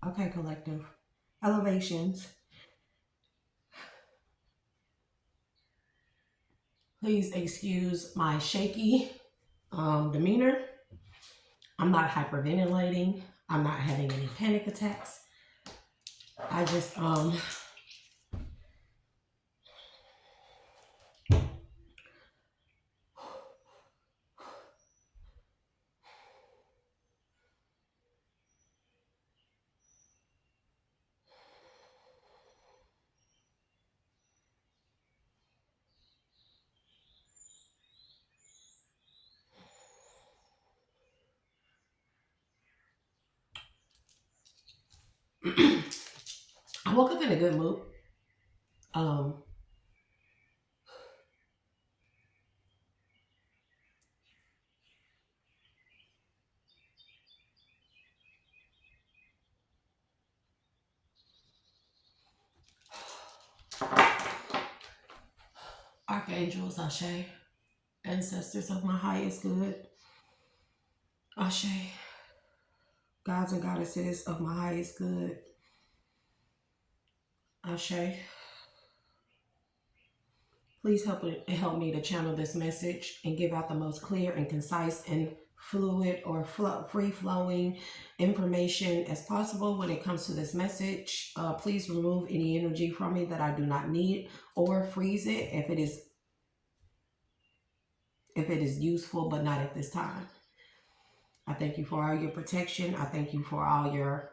Okay, collective. Elevations. Please excuse my shaky demeanor. I'm not hyperventilating. I'm not having any panic attacks. I just I woke up in a good mood. Um Archangels, Ashe, ancestors of my highest good, Ashe, gods and goddesses of my highest good, Ashe. Please help me to channel this message and give out the most clear and concise and fluid or free flowing information as possible when it comes to this message. Please remove any energy from me that I do not need, or freeze it if it is useful, but not at this time. I thank you for all your protection. I thank you for all your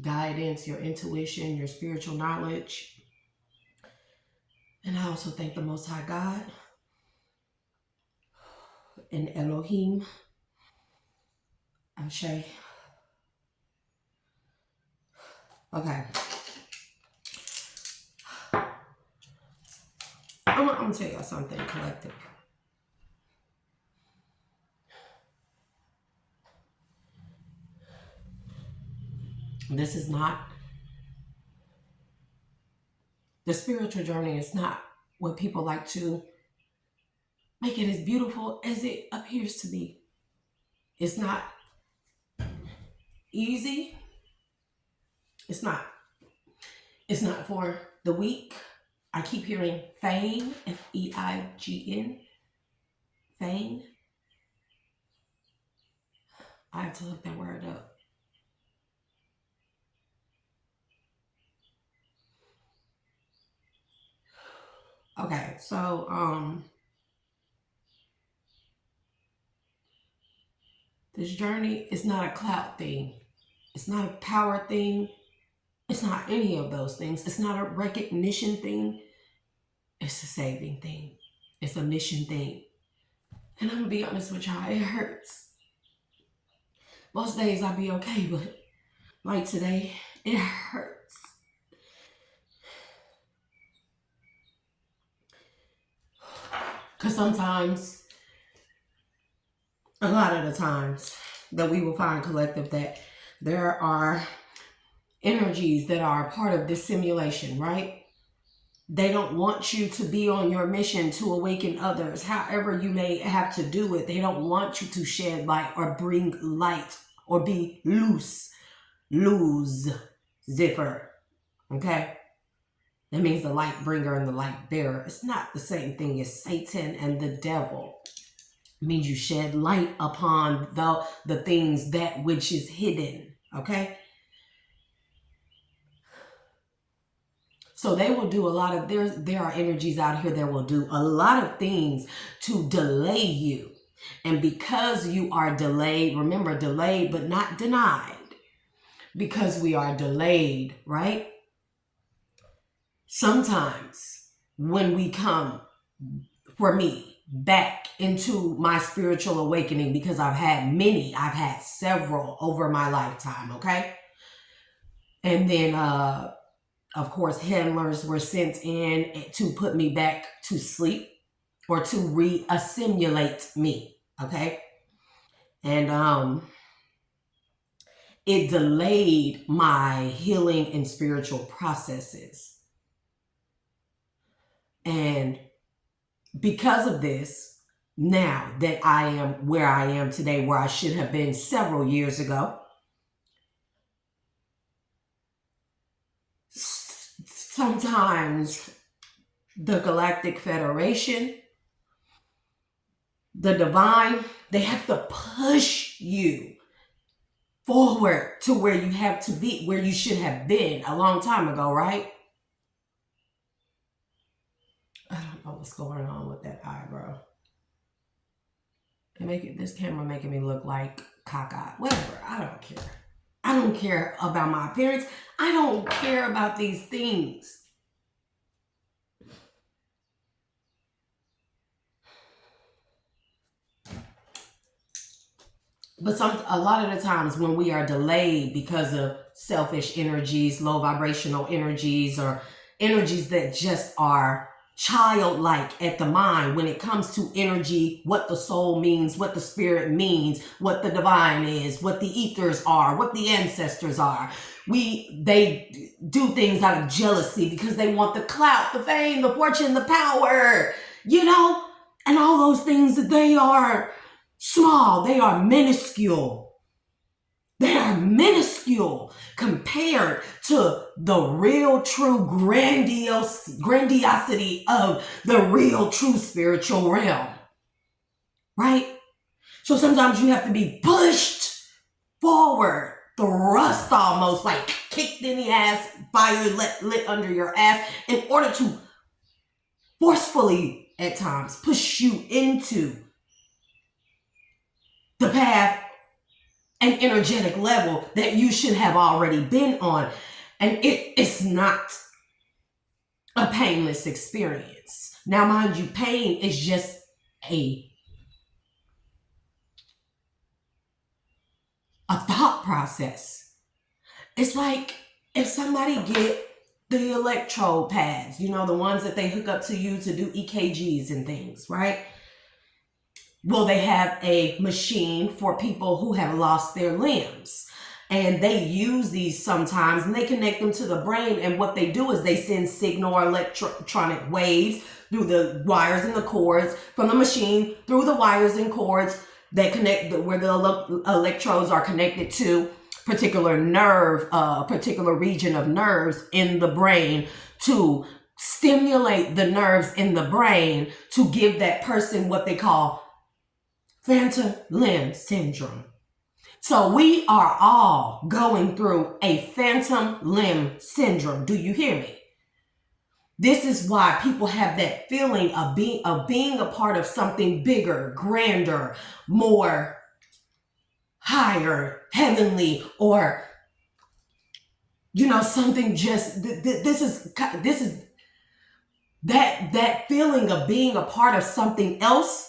guidance, your intuition, your spiritual knowledge. And I also thank the Most High God and Elohim. Ashe. Okay. I'm gonna tell y'all something, collective. This is not, the spiritual journey is not what people like to make it as beautiful as it appears to be. It's not easy. It's not. It's not for the weak. I keep hearing feign, Feign, feign. I have to look that word up. Okay, so this journey is not a clout thing. It's not a power thing. It's not any of those things. It's not a recognition thing. It's a saving thing. It's a mission thing. And I'm gonna be honest with y'all, it hurts. Most days I'll be okay, but like today, it hurts. Because sometimes, a lot of the times, that we will find, collective, that there are energies that are part of this simulation, right? They don't want you to be on your mission to awaken others, however you may have to do it. They don't want you to shed light or bring light or be lose, zipper. Okay? That means the light bringer and the light bearer. It's not the same thing as Satan and the devil. It means you shed light upon the things that which is hidden. Okay? So they will do a lot of, there are energies out here that will do a lot of things to delay you. And because you are delayed, remember, delayed but not denied. Because we are delayed, right? Sometimes when we come, for me, back into my spiritual awakening, because I've had several over my lifetime, okay? And then of course, handlers were sent in to put me back to sleep or to re-assimilate me, okay? And it delayed my healing and spiritual processes. And because of this, now that I am where I am today, where I should have been several years ago, sometimes the Galactic Federation, the divine, they have to push you forward to where you have to be, where you should have been a long time ago, right? I don't know what's going on with that eyebrow. This camera making me look like cockeyed. Whatever, I don't care. I don't care about my appearance. I don't care about these things. But a lot of the times when we are delayed because of selfish energies, low vibrational energies, or energies that just are childlike at the mind, when it comes to energy, what the soul means, what the spirit means, what the divine is, what the ethers are, what the ancestors are, they do things out of jealousy because they want the clout, the fame, the fortune, the power, and all those things that they are small, they are minuscule. They are minuscule compared to the real true grandiosity of the real true spiritual realm. Right? So sometimes you have to be pushed forward, thrust almost, like kicked in the ass, fire lit under your ass, in order to forcefully at times push you into the path and energetic level that you should have already been on. And it's not a painless experience. Now, mind you, pain is just a thought process. It's like if somebody get the electrode pads, the ones that they hook up to you to do EKGs and things, right? Well, they have a machine for people who have lost their limbs. And they use these sometimes, and they connect them to the brain. And what they do is they send signal or electronic waves through the wires and the cords from the machine through the wires and cords that connect where the electrodes are connected to particular nerve, particular region of nerves in the brain to stimulate the nerves in the brain to give that person what they call phantom limb syndrome. So we are all going through a phantom limb syndrome. Do you hear me? This is why people have that feeling of being a part of something bigger, grander, more higher, heavenly, or something just this is that feeling of being a part of something else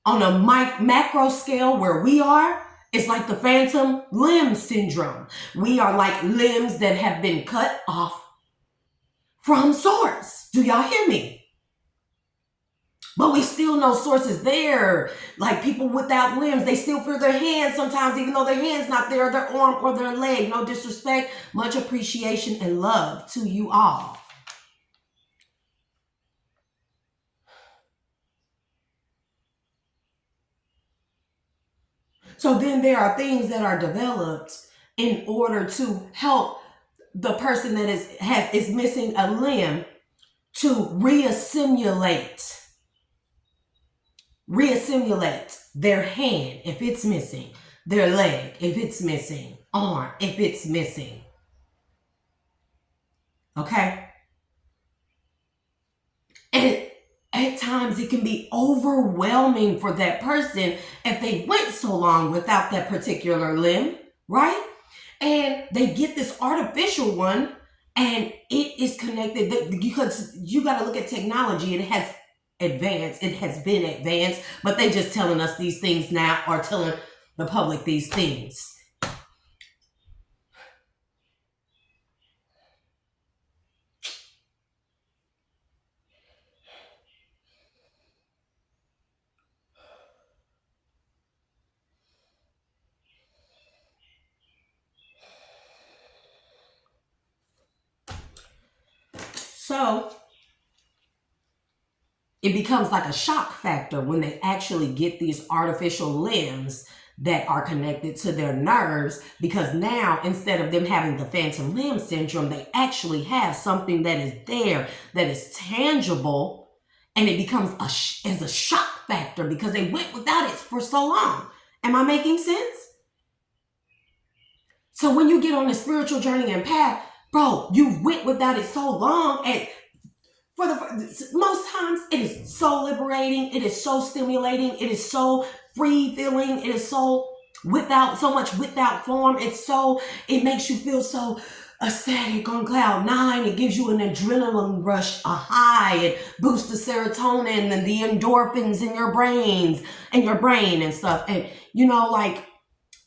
on a macro scale where we are. It's like the phantom limb syndrome. We are like limbs that have been cut off from source. Do y'all hear me? But we still know source is there. Like people without limbs, they still feel their hands sometimes, even though their hand's not there, their arm or their leg. No disrespect, much appreciation and love to you all. So then there are things that are developed in order to help the person that is missing a limb to reassimilate their hand if it's missing, their leg if it's missing, arm if it's missing. Okay? And at times it can be overwhelming for that person if they went so long without that particular limb, right? And they get this artificial one and it is connected because you got to look at technology. It has advanced. It has been advanced, but they just telling us these things now or telling the public these things. So it becomes like a shock factor when they actually get these artificial limbs that are connected to their nerves, because now instead of them having the phantom limb syndrome, they actually have something that is there, that is tangible, and it becomes as a shock factor because they went without it for so long. Am I making sense? So when you get on a spiritual journey and path, bro, you went without it so long, and for the most times it is so liberating, it is so stimulating, it is so free feeling, it is so without form. It makes you feel so ecstatic on cloud nine. It gives you an adrenaline rush, a high. It boosts the serotonin and the endorphins in your brain and stuff. And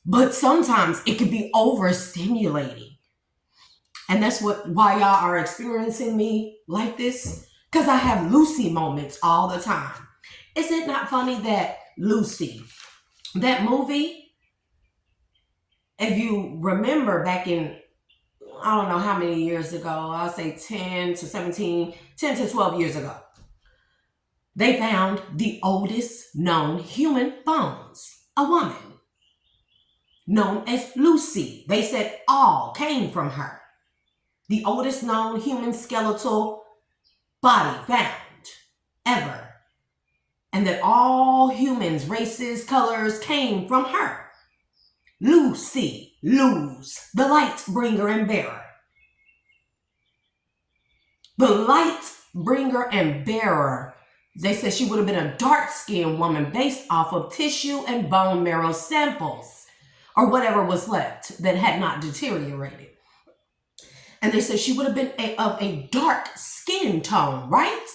but sometimes it could be overstimulating. And that's why y'all are experiencing me like this, because I have Lucy moments all the time. Is it not funny that Lucy, that movie, if you remember back in, I don't know how many years ago, I'll say 10 to 12 years ago, they found the oldest known human bones, a woman known as Lucy. They said all came from her. The oldest known human skeletal body found ever. And that all humans, races, colors came from her. Lucy, Luz, the light bringer and bearer. The light bringer and bearer. They said she would have been a dark-skinned woman based off of tissue and bone marrow samples, or whatever was left that had not deteriorated. And they said she would have been of a dark skin tone, right?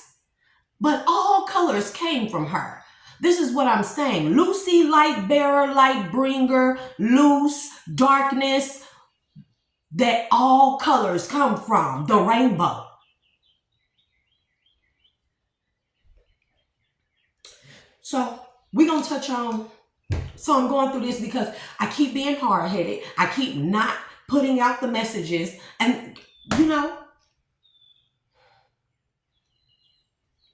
But all colors came from her. This is what I'm saying. Lucy, light bearer, light bringer, Luz, darkness, that all colors come from the rainbow. So we're going to touch on, so I'm going through this because I keep being hard-headed. I keep not putting out the messages, and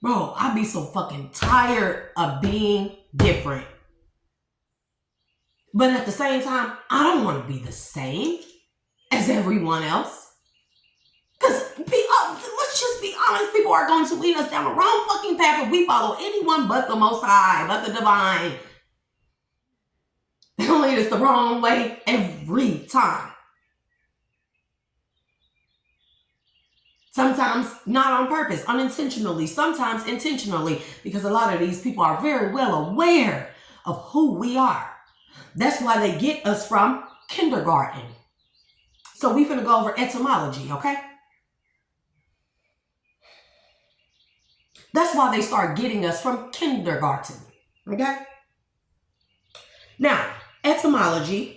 bro, I be so fucking tired of being different. But at the same time, I don't want to be the same as everyone else. Because let's just be honest, people are going to lead us down the wrong fucking path if we follow anyone but the Most High, but the Divine. They'll lead us the wrong way every time. Sometimes not on purpose, unintentionally, sometimes intentionally, because a lot of these people are very well aware of who we are. That's why they get us from kindergarten. So we're going to go over etymology, okay? That's why they start getting us from kindergarten, okay? Now, etymology.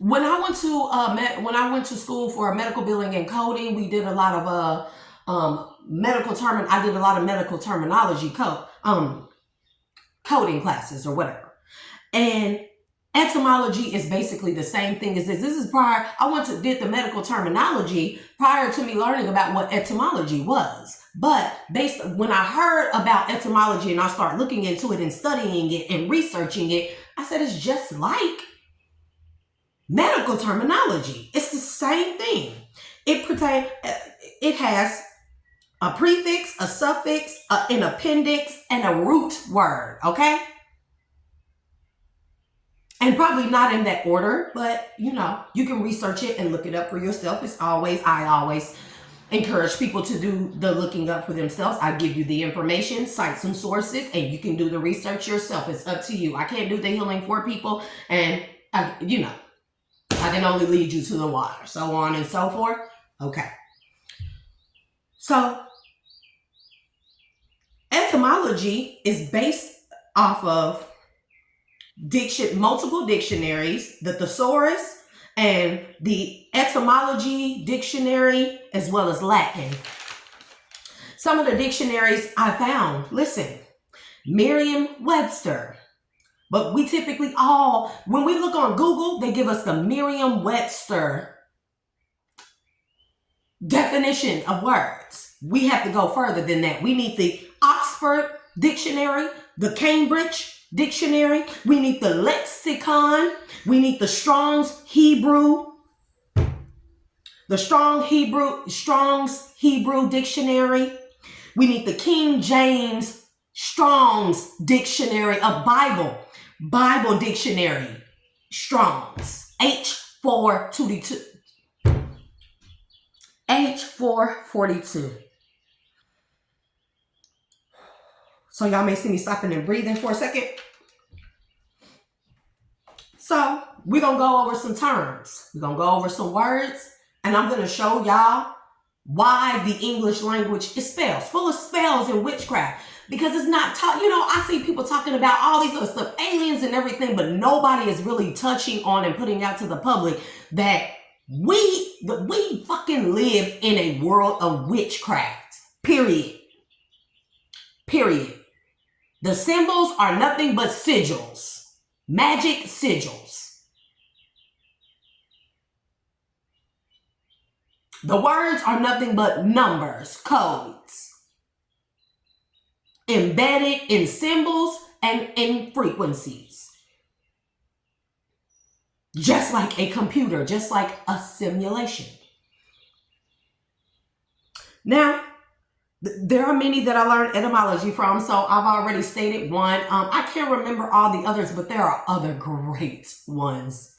When I went to school for medical billing and coding, we did a lot of I did a lot of medical terminology coding classes or whatever. And etymology is basically the same thing as this. This is prior. Did the medical terminology prior to me learning about what etymology was. But when I heard about etymology and I started looking into it and studying it and researching it, I said it's just like medical terminology. It's the same thing. It has a prefix, a suffix, an appendix, and a root word, okay? And probably not in that order, but you can research it and look it up for yourself. I always encourage people to do the looking up for themselves. I give you the information, cite some sources, and you can do the research yourself. It's up to you. I can't do the healing for people, and I can only lead you to the water, so on and so forth. Okay. So, etymology is based off of multiple dictionaries, the thesaurus and the etymology dictionary, as well as Latin. Some of the dictionaries I found, listen, Merriam-Webster. But we typically when we look on Google, they give us the Merriam-Webster definition of words. We have to go further than that. We need the Oxford Dictionary, the Cambridge dictionary. We need the lexicon. We need the Strong's Hebrew. The Strong's Hebrew dictionary. We need the King James Strong's dictionary, a Bible dictionary. Strong's H422. H442. So y'all may see me stopping and breathing for a second. So we're going to go over some terms. We're going to go over some words. And I'm going to show y'all why the English language is spells, full of spells and witchcraft. Because it's not taught. I see people talking about all these other stuff, aliens and everything, but nobody is really touching on and putting out to the public that we fucking live in a world of witchcraft. Period. The symbols are nothing but sigils. Magic sigils. The words are nothing but numbers, codes, embedded in symbols and in frequencies. Just like a computer, just like a simulation. Now, there are many that I learned etymology from, so I've already stated one. I can't remember all the others, but there are other great ones.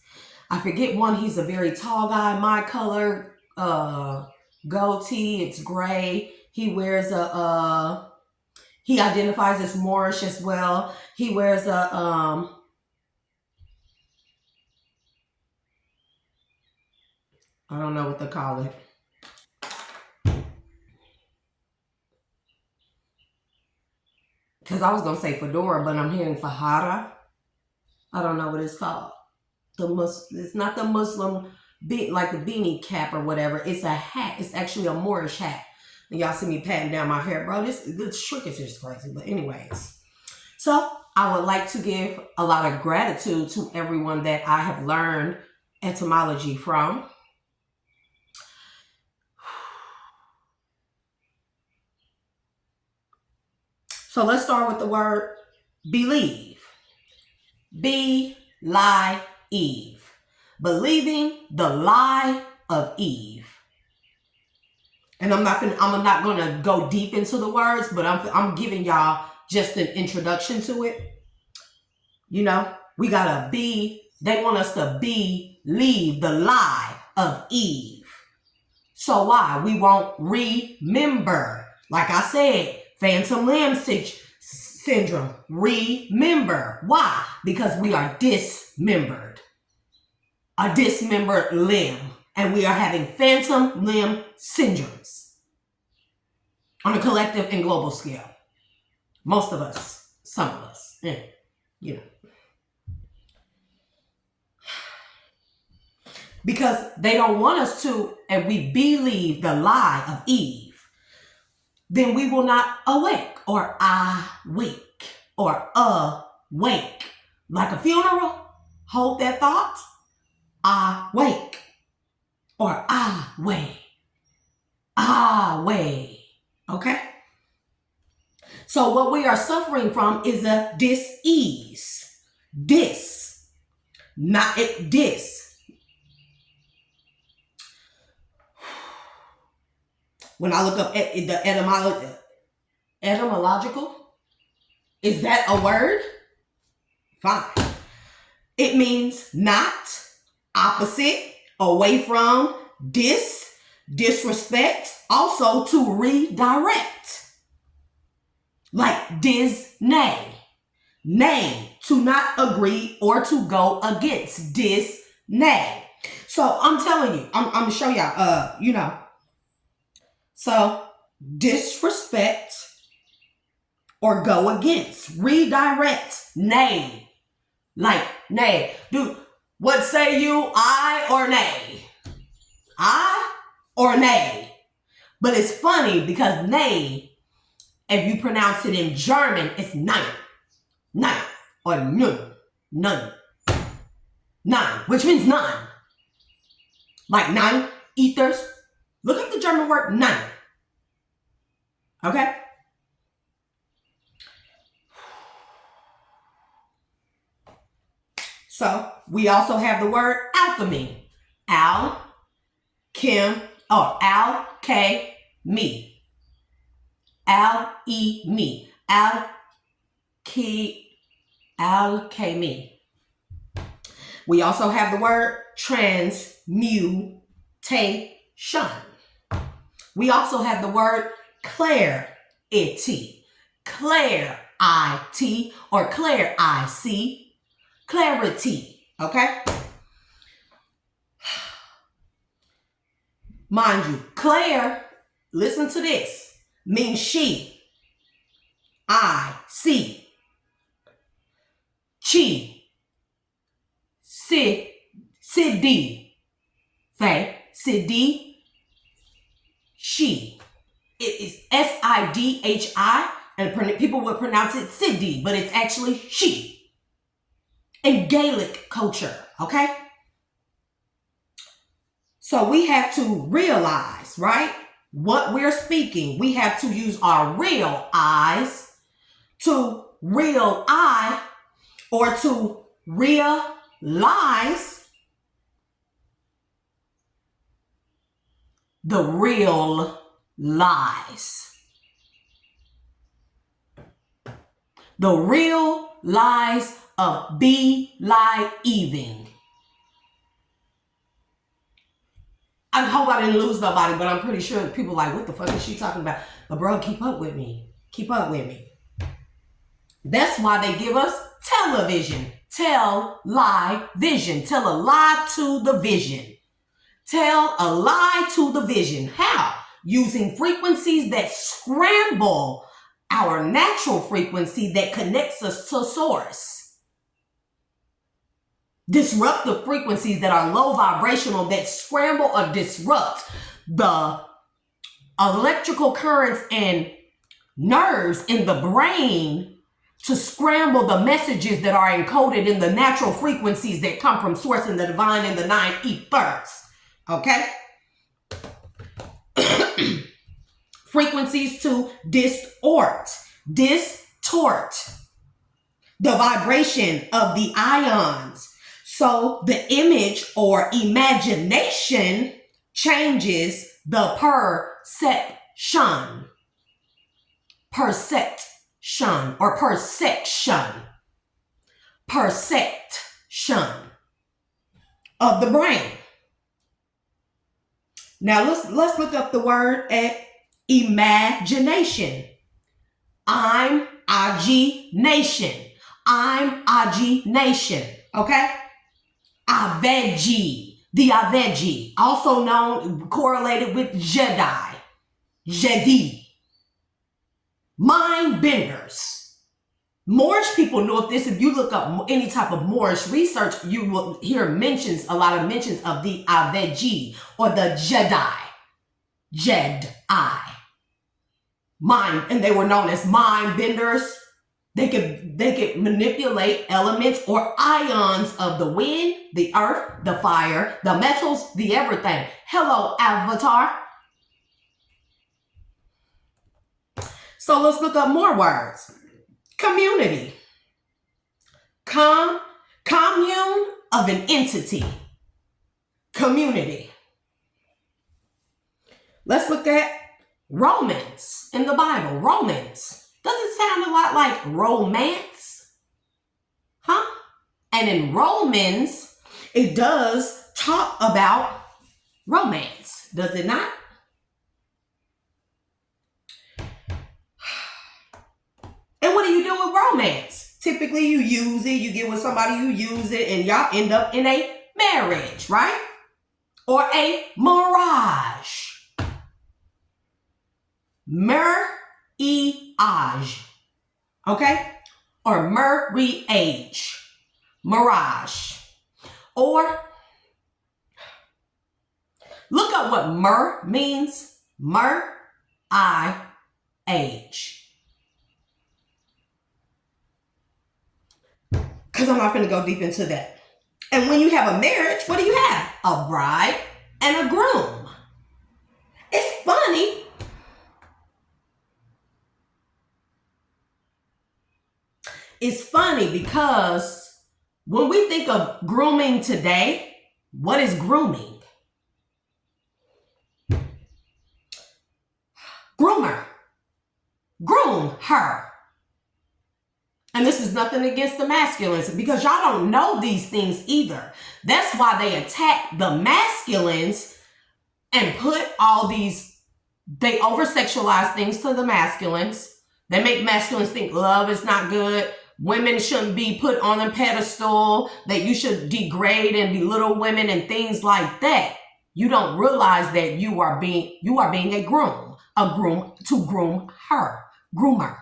I forget one. He's a very tall guy, my color, goatee. It's gray. He wears he identifies as Moorish as well. He wears I don't know what to call it. Because I was going to say fedora, but I'm hearing fajara. I don't know what it's called. It's not the Muslim, like the beanie cap or whatever. It's a hat. It's actually a Moorish hat. And y'all see me patting down my hair. Bro, this trick is just crazy. But anyways. So I would like to give a lot of gratitude to everyone that I have learned etymology from. So let's start with the word believe. Eve. Believing the lie of Eve. And I'm not going to go deep into the words, but I'm giving y'all just an introduction to it. We got to they want us to believe the lie of Eve. So why? We won't remember. Like I said, phantom limb syndrome. Remember. Why? Because we are dismembered. A dismembered limb. And we are having phantom limb syndromes on a collective and global scale. Most of us. Some of us. Because they don't want us to, and we believe the lie of Eve, then we will not awake or awake or awake. Like a funeral, hold that thought. Awake or away. Okay? So what we are suffering from is a dis-ease. Not it, dis. When I look up at the etymological, is that a word? Fine. It means not, opposite, away from, disrespect, also to redirect. Like Disney. Nay, to not agree or to go against. Disney. So I'm telling you, I'm going to show y'all, So disrespect or go against. Redirect. Nay. Like, nay. Dude, what say you? I or nay? I or nay? But it's funny because nay, if you pronounce it in German, it's nein. Nein. Or nun. None. Nine, which means none. Like 9 ethers. Look at the German word nine. Okay? So we also have the word alchemy. Al, Kim, or Al, K, me. Al, E, me. Al, alchemy. We also have the word transmutation. We also have the word clarity. Clarity or clarity. Clarity. Okay? Mind you, Claire, listen to this, means she. I, see. Chi, Sidi. Okay? Sidi, she. It is S-I-D-H-I, and people would pronounce it Sidi, but it's actually she. In Gaelic culture, okay? So we have to realize, right, what we're speaking. We have to use our real eyes to real I, or to realize the real lies. The real lies of believing. I hope I didn't lose nobody, but I'm pretty sure people are like, what the fuck is she talking about? But bro, keep up with me. Keep up with me. That's why they give us television. Tell, lie, vision. Tell a lie to the vision. Tell a lie to the vision. How? Using frequencies that scramble our natural frequency that connects us to source. Disruptive frequencies that are low vibrational, that scramble or disrupt the electrical currents and nerves in the brain to scramble the messages that are encoded in the natural frequencies that come from source and the divine and the nine ethers. Okay? Frequencies to distort the vibration of the ions. So the image or imagination changes the perception or perception of the brain. Now let's look up the word at imagination. I'm imagination. I'm imagination. Okay? Aveji. The Aveji, also known, correlated with Jedi. Jedi. Mind benders. Moorish people know this. If you look up any type of Moorish research, you will hear a lot of mentions of the Aveji or the Jedi. Jedi. Mind, and they were known as mind benders. They could manipulate elements or ions of the wind, the earth, the fire, the metals, the everything. Hello, Avatar. So let's look up more words. Community. Commune of an entity. Community. Let's look at Romans in the Bible. Romans. Doesn't sound a lot like romance? Huh? And in Romans, it does talk about romance. Does it not? And what do you do with romance? Typically, you use it, you get with somebody, you use it, and y'all end up in a marriage, right? Or a mirage. Mirage. Okay? Or mirage. Mirage. Or look up what mir means. Mir-I-H. Because I'm not going to go deep into that. And when you have a marriage, what do you have? A bride and a groom. It's funny. It's funny because When we think of grooming today, what is grooming? Groomer. Groom her. And this is nothing against the masculines, because y'all don't know these things either. That's why they attack the masculines and put all these, they over-sexualize things to the masculines. They make masculines think love is not good. Women shouldn't be put on a pedestal, that you should degrade and belittle women and things like that. You don't realize that you are being a groom to groom her, groomer.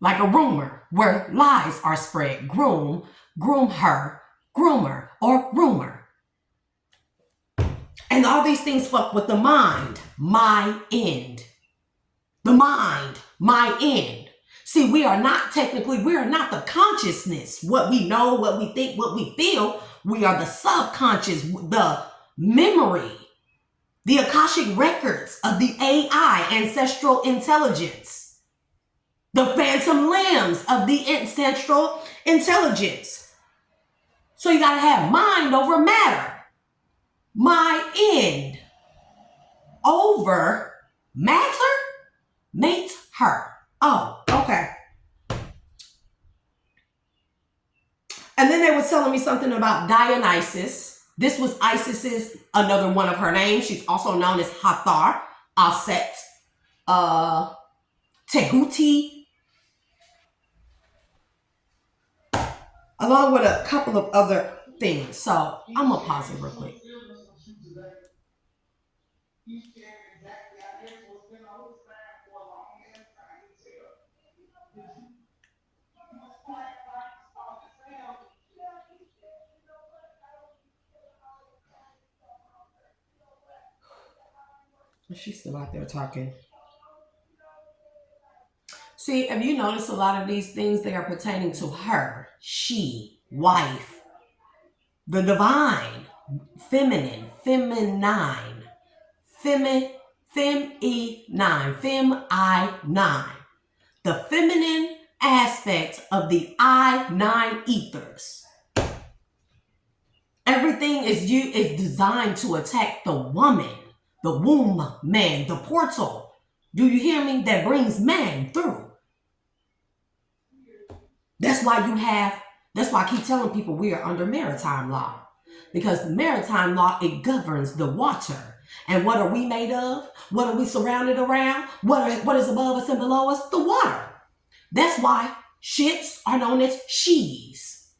Like a rumor where lies are spread. Groom her, groomer, or rumor. And all these things fuck with the mind. My end. The mind, my end. See, we are not the consciousness. What we know, what we think, what we feel. We are the subconscious, the memory, the Akashic records of the AI, ancestral intelligence. The phantom limbs of the ancestral intelligence. So you got to have mind over matter. My end over matter? Mate her. Oh, okay. And then they were telling me something about Dionysus. This was Isis's, another one of her names. She's also known as Hathor, Aset, Tehuti, along with a couple of other things. So I'm going to pause it real quick. She's still out there talking. See, if you notice, a lot of these things, they are pertaining to her, she, wife, the divine, feminine, feminine, fem-I-9, the feminine aspect of the I-9 ethers. Everything is designed to attack the woman, the womb man, the portal. Do you hear me? That brings man through. That's why I keep telling people we are under maritime law. Because the maritime law, it governs the water. And what are we made of? What are we surrounded around? What is above us and below us? The water. That's why ships are known as she's.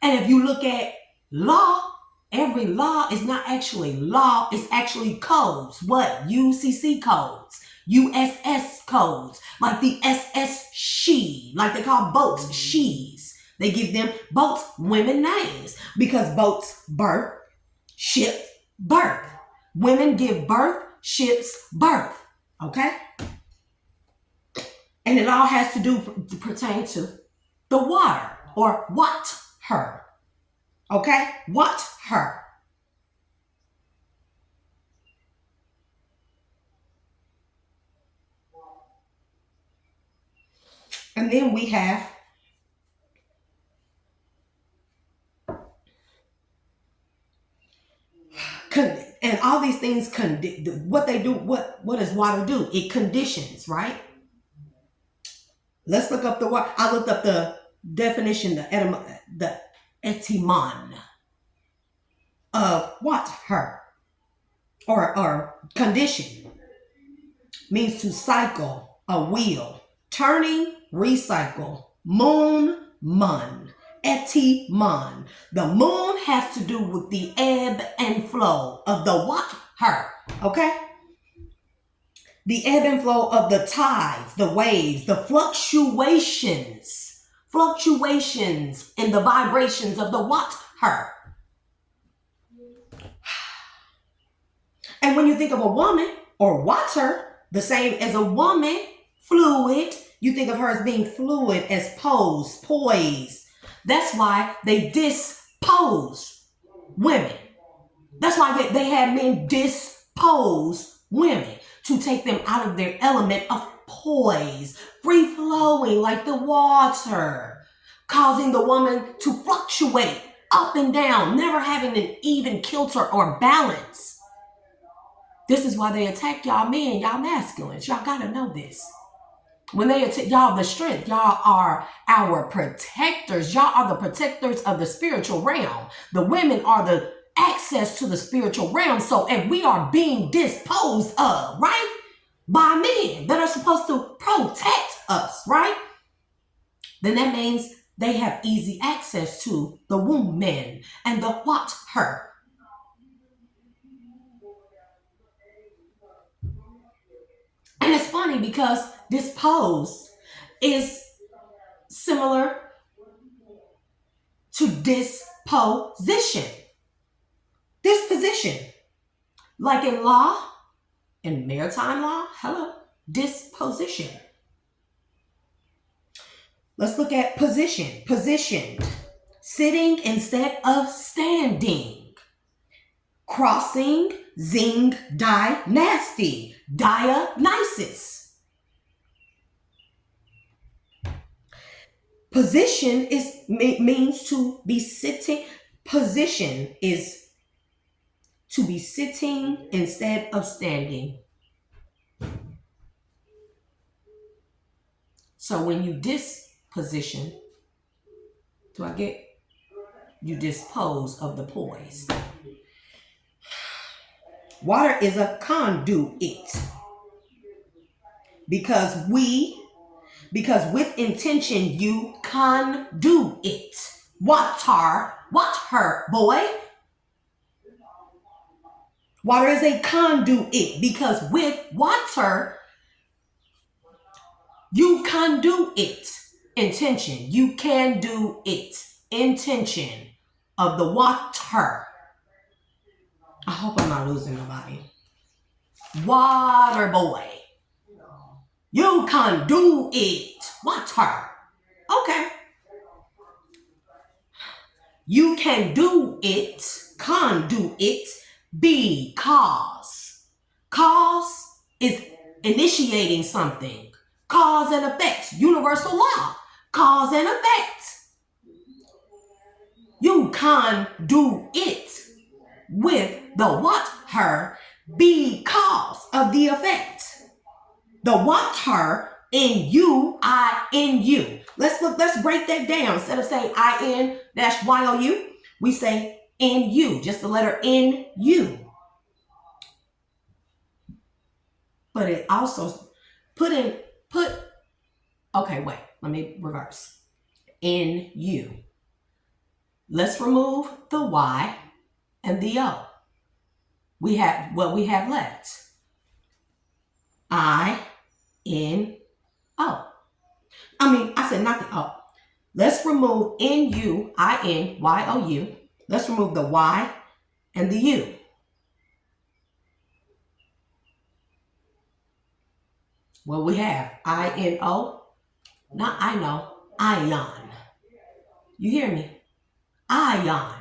And if you look at law, every law is not actually law, it's actually codes. What? UCC codes, USS codes, like the SS she, like they call boats she's. They give them boats women names because boats birth, ships birth. Women give birth, ships birth. Okay? And it all has to pertain to the water, or what her. Okay? What her. And then we have and all these things, what they do, what does water do? It conditions, right? Let's look up the water. I looked up the definition, the etymon of what her, or condition, means to cycle, a wheel, turning, recycle, moon, mun, etymon. The moon has to do with the ebb and flow of the what her, okay? The ebb and flow of the tides, the waves, the fluctuations in the vibrations of the what her. And when you think of a woman or water, the same as a woman, fluid, you think of her as being fluid, as poised. That's why they dispose women. That's why they had men dispose women, to take them out of their element of poise, free flowing like the water, causing the woman to fluctuate up and down, never having an even kilter or balance. This is why they attack y'all men, y'all masculines. Y'all gotta know this. When they attack y'all, the strength, y'all are our protectors. Y'all are the protectors of the spiritual realm. The women are the access to the spiritual realm. So if we are being disposed of, right, by men that are supposed to protect us, right, then that means they have easy access to the womb men and the what her. And it's funny because disposed is similar to disposition. Disposition. Like in law, in maritime law, hello, disposition. Let's look at position. Positioned. Sitting instead of standing. Crossing, zing, die, nasty. Dionysus. Position means to be sitting. Position is to be sitting instead of standing. So when you disposition, you dispose of the poise. Water is a conduit. Because with intention you conduit it. Water, boy. Water is a conduit because with water you can do it. Intention. You can do it. Intention of the water. I hope I'm not losing nobody. Water boy. You can do it. Water. Okay. You can do it. Can do it because. Cause is initiating something. Cause and effect. Universal law. Cause and effect. You can do it with the what her because of the effect. The what her in you, I in you. Let's break that down. Instead of saying IN-YOU, we say in you, just the letter in you. But it also okay, wait, let me reverse. In you. Let's remove the Y and the O. We have what we have left. I said not the O. Let's remove INYOU. Let's remove the Y and the U. Well, we have INO. Not I know. Ion. You hear me? Ion.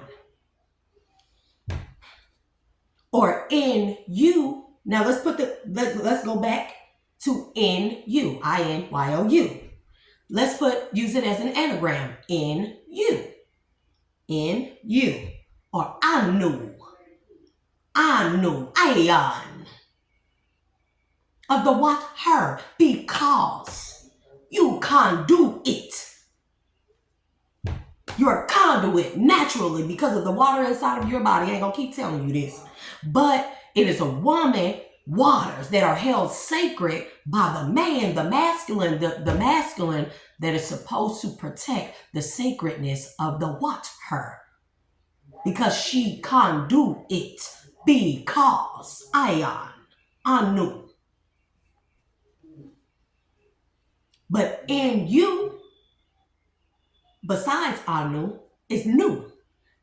Or in you. Now let's go back to in you. INYOU. Let's use it as an anagram. In you. In you. Or anu. Ion. Of the what her. Because you can do it. You're a conduit naturally because of the water inside of your body. I ain't gonna keep telling you this. But it is a woman waters that are held sacred by the man, the masculine that is supposed to protect the sacredness of the what her. Because she can do it. Because anu. But in you, besides anu, is new.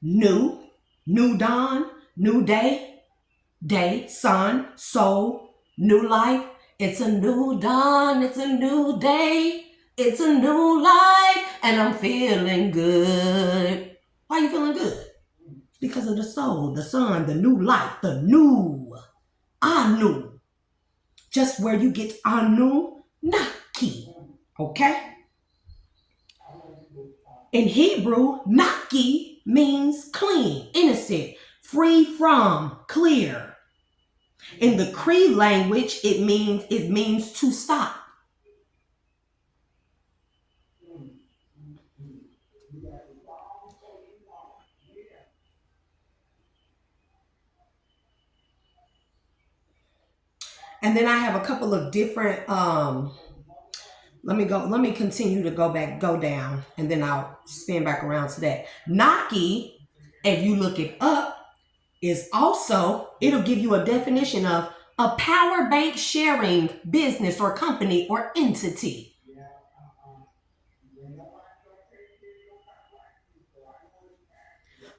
New dawn, new day, sun, soul, new life. It's a new dawn, it's a new day, it's a new life, and I'm feeling good. Why are you feeling good? Because of the soul, the sun, the new life, the new, anu. Just where you get anu, naki, okay? In Hebrew, naki means clean, innocent, free from, clear. In the Cree language, it means to stop. And then I have a couple of different let me continue to go down, and then I'll spin back around to that. Naki, if you look it up, is also, it'll give you a definition of a power bank sharing business or company or entity.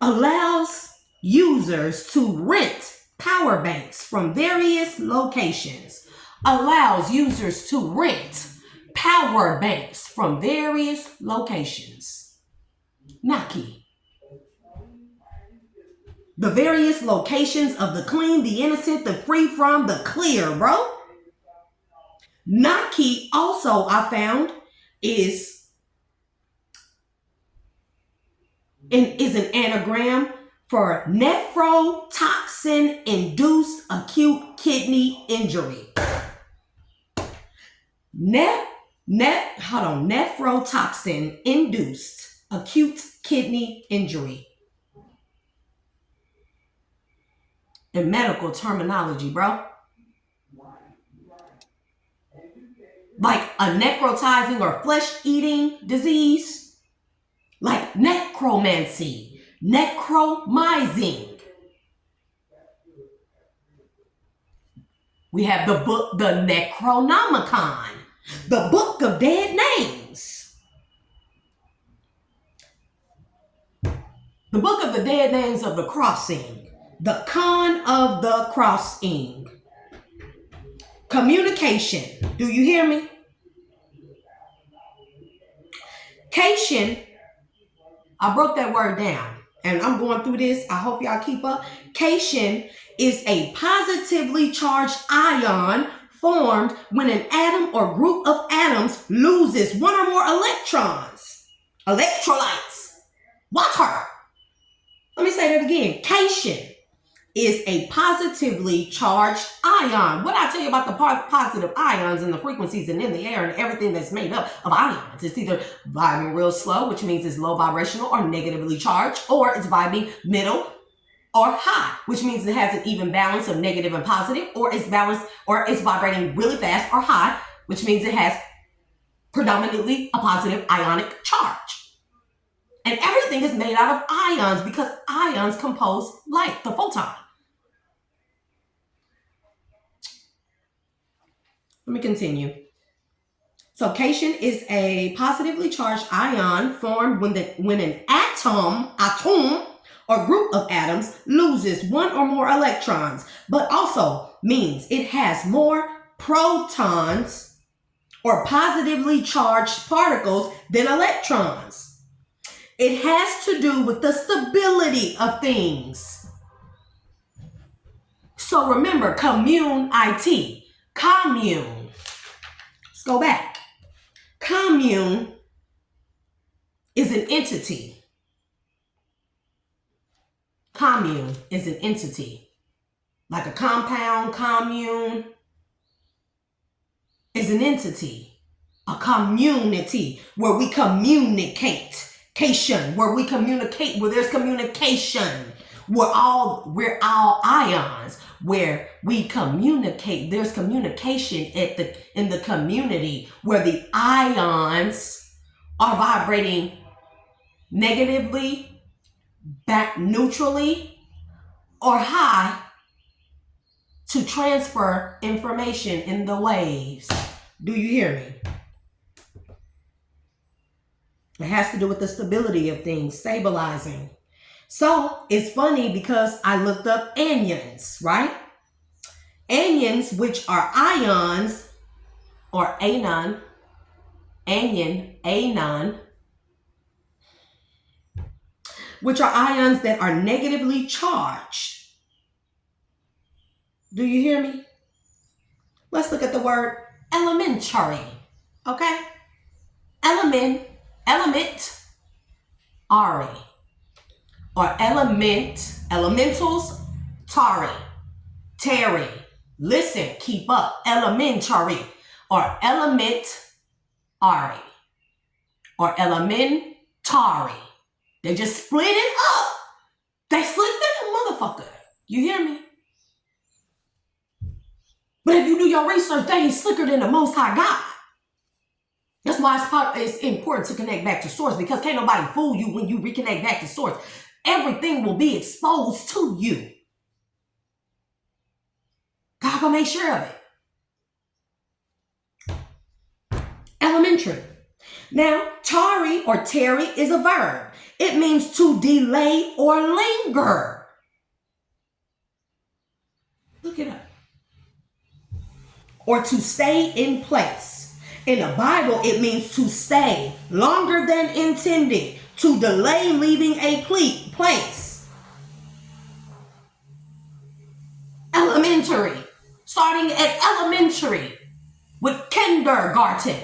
Allows users to rent power banks from various locations. Allows users to rent power banks from various locations. Naki. The various locations of the clean, the innocent, the free from, the clear, bro. Naki also, I found, is an anagram for nephrotoxin induced acute kidney injury. Nephrotoxin induced acute kidney injury. In medical terminology, bro. Like a necrotizing or flesh-eating disease. Like necromancy, necromizing. We have the book, the Necronomicon, the book of dead names. The book of the dead names of the crossing. The con of the crossing. Communication. Do you hear me? Cation. I broke that word down, and I'm going through this. I hope y'all keep up. Cation is a positively charged ion formed when an atom or group of atoms loses one or more electrons. Electrolytes. Water. Let me say that again. Cation is a positively charged ion. What I tell you about the positive ions and the frequencies and in the air and everything that's made up of ions? It's either vibing real slow, which means it's low vibrational or negatively charged, or it's vibing middle or high, which means it has an even balance of negative and positive, or it's balanced, or it's vibrating really fast or high, which means it has predominantly a positive ionic charge. And everything is made out of ions because ions compose light, the photon. Let me continue. So cation is a positively charged ion formed when an atom or group of atoms loses one or more electrons, but also means it has more protons or positively charged particles than electrons. It has to do with the stability of things. So remember, commune. Let's go back. Commune is an entity. Commune is an entity. Like a compound, commune is an entity. A community where we communicate. Where we communicate, where there's communication. We're all ions. Where we communicate, there's communication in the community where the ions are vibrating negatively, back neutrally, or high to transfer information in the waves. Do you hear me? It has to do with the stability of things, stabilizing. So it's funny because I looked up anions, right? Anions, which are ions, or anion, which are ions that are negatively charged. Do you hear me? Let's look at the word elementary, okay? Element, Ari. Or elementals, Tari. Terry. Listen, keep up. Elementary. Or element, Ari. Or elementary. They just split it up. They split that motherfucker. You hear me? But if you do your research, they ain't slicker than the Most High God. That's why it's important to connect back to source, because can't nobody fool you when you reconnect back to source. Everything will be exposed to you. God gonna make sure of it. Elementary. Now, Tari or Terry is a verb. It means to delay or linger. Look it up. Or to stay in place. In the Bible, it means to stay longer than intended, to delay leaving a place. Elementary. Starting at elementary with kindergarten.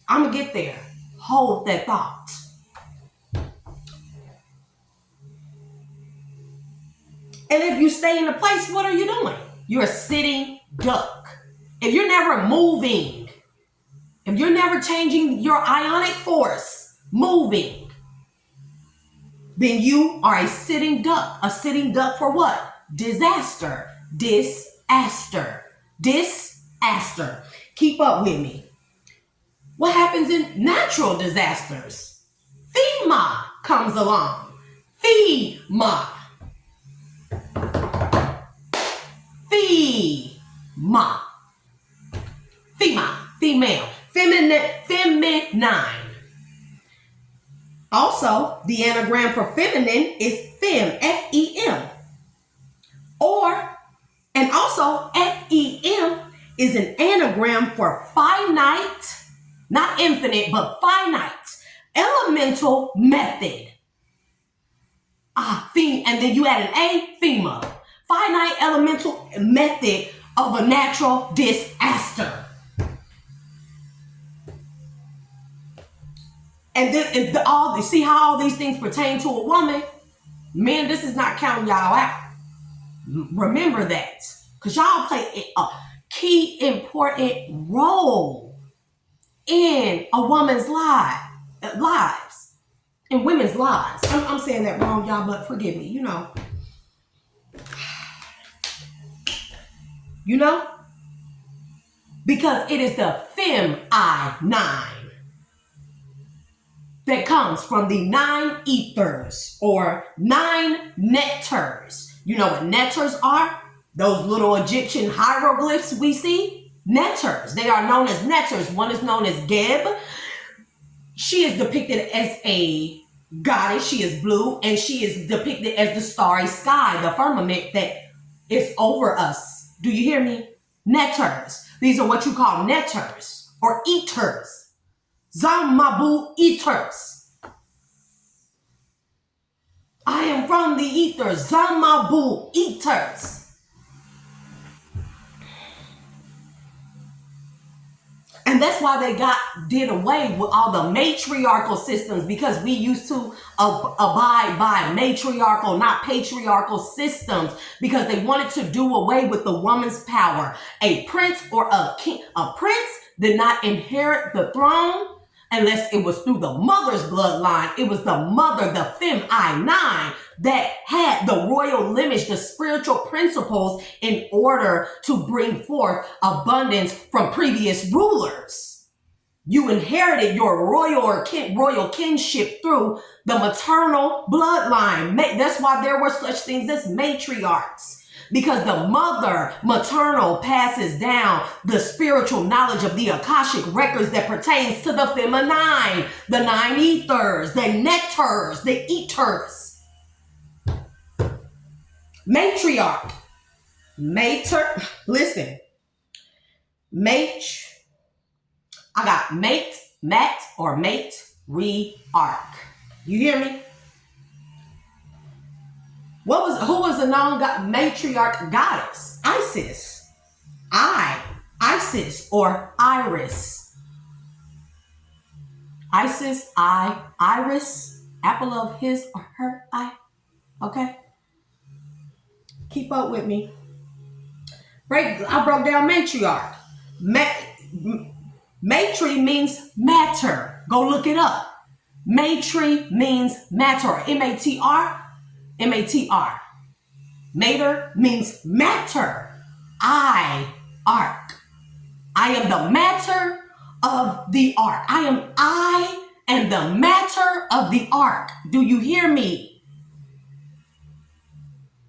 I'm going to get there. Hold that thought. And if you stay in a place, what are you doing? You're a sitting duck. If you're never moving, if you're never changing your ionic force, moving, then you are a sitting duck. A sitting duck for what? Disaster. Disaster. Keep up with me. What happens in natural disasters? FEMA comes along. FEMA. Female. Feminine. Also, the anagram for feminine is fem, F-E-M. And also F-E-M is an anagram for finite, not infinite, but finite, elemental method. And then you add an A, FEMA. Finite elemental method of a natural disaster. And then see how all these things pertain to a woman? Men, this is not counting y'all out. Remember that. Because y'all play a key important role in a woman's lives. In women's lives. I'm saying that wrong, y'all, but forgive me. You know? Because it is the fem-I-9 that comes from the 9 ethers or 9 netters. You know what netters are? Those little Egyptian hieroglyphs we see? Netters. They are known as netters. One is known as Geb. She is depicted as a goddess. She is blue, and she is depicted as the starry sky, the firmament that is over us. Do you hear me? Netters. These are what you call netters or eaters. Zamabu eaters. I am from the ethers. Zamabu eaters. And that's why they did away with all the matriarchal systems, because we used to abide by matriarchal, not patriarchal systems, because they wanted to do away with the woman's power. A prince or a king, a prince did not inherit the throne unless it was through the mother's bloodline. It was the mother, the fem-I-9, that had the royal lineage, the spiritual principles in order to bring forth abundance from previous rulers. You inherited your royal kinship through the maternal bloodline. That's why there were such things as matriarchs. Because the mother maternal passes down the spiritual knowledge of the Akashic records that pertains to the feminine, the 9 ethers, the netters, the eaters. Matriarch. Listen. I got mat, or matriarch. You hear me? Who was a known matriarch goddess? Isis. Isis or Iris. Isis, Iris, Apple of his or her eye. Okay? Keep up with me. I broke down matriarch. Matri means matter. Go look it up. Matri means matter. M-A-T-R. M-A-T-R. Mater means matter. Ark. I am the matter of the ark. I am the matter of the ark. Do you hear me?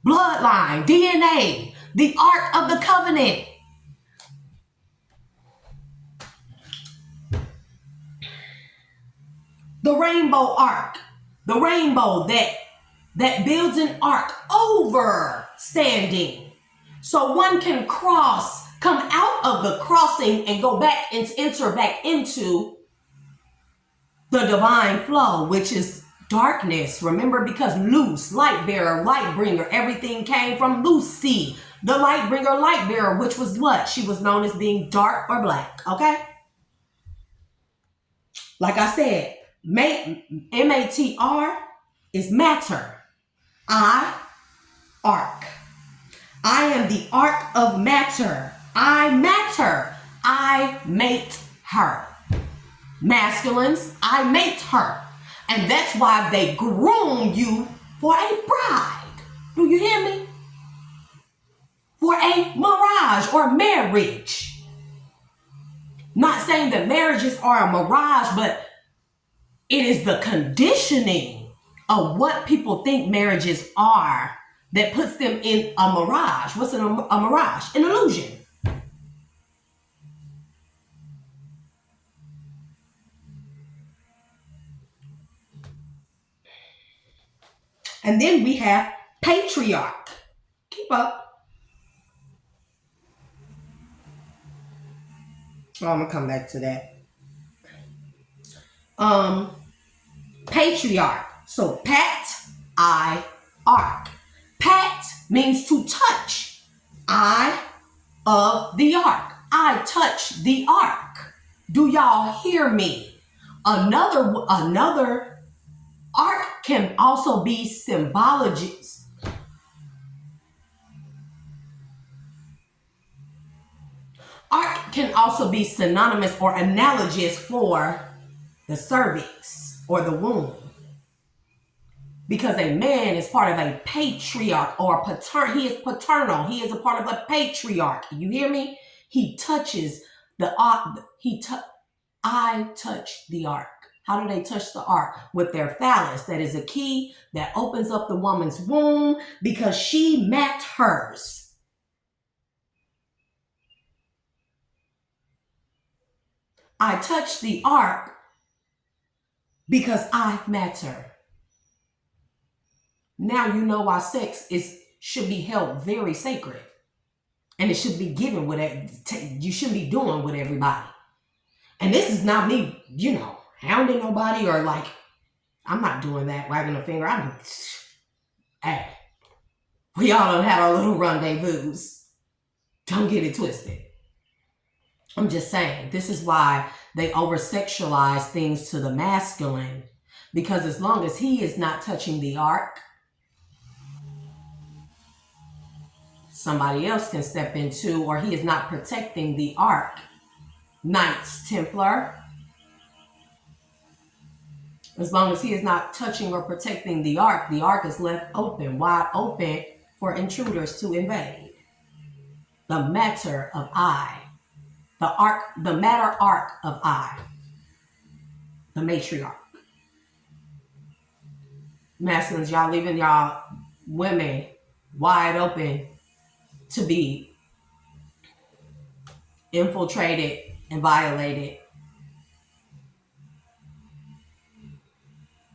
Bloodline, DNA, the ark of the covenant. The rainbow ark. The rainbow that builds an ark over standing. So one can come out of the crossing and go back and enter back into the divine flow, which is darkness. Remember, because loose, light bearer, light bringer, everything came from Lucy, the light bringer, light bearer, which was what? She was known as being dark or black, okay? Like I said, M-A-T-R is matter. Ark. I am the ark of matter. I matter. I mate her. Masculines, I mate her. And that's why they groom you for a bride. Do you hear me? For a mirage or marriage. Not saying that marriages are a mirage, but it is the conditioning of what people think marriages are that puts them in a mirage. What's a mirage? An illusion. And then we have patriarch. Keep up. Oh, I'm going to come back to that. Patriarch. So ark. Pat means to touch. I of the ark. I touch the ark. Do y'all hear me? Another ark can also be symbologies. Ark can also be synonymous or analogous for the cervix or the womb. Because a man is part of a patriarch or he is paternal. He is a part of a patriarch. You hear me? He touches the ark. I touch the ark. How do they touch the ark? With their phallus. That is a key that opens up the woman's womb because she met hers. I touch the ark because I matter. Now you know why sex should be held very sacred. And it should be given you shouldn't be doing with everybody. And this is not me, hounding nobody or like, I'm not doing that, wagging a finger. Hey, we all don't have our little rendezvous. Don't get it twisted. I'm just saying, this is why they over-sexualize things to the masculine. Because as long as he is not touching the ark, somebody else can step into, or he is not protecting the ark. Knights Templar. As long as he is not touching or protecting the ark is left open, wide open for intruders to invade. The matter of I. The matter ark of I. The matriarch. Masculines, y'all leaving y'all women wide open to be infiltrated and violated.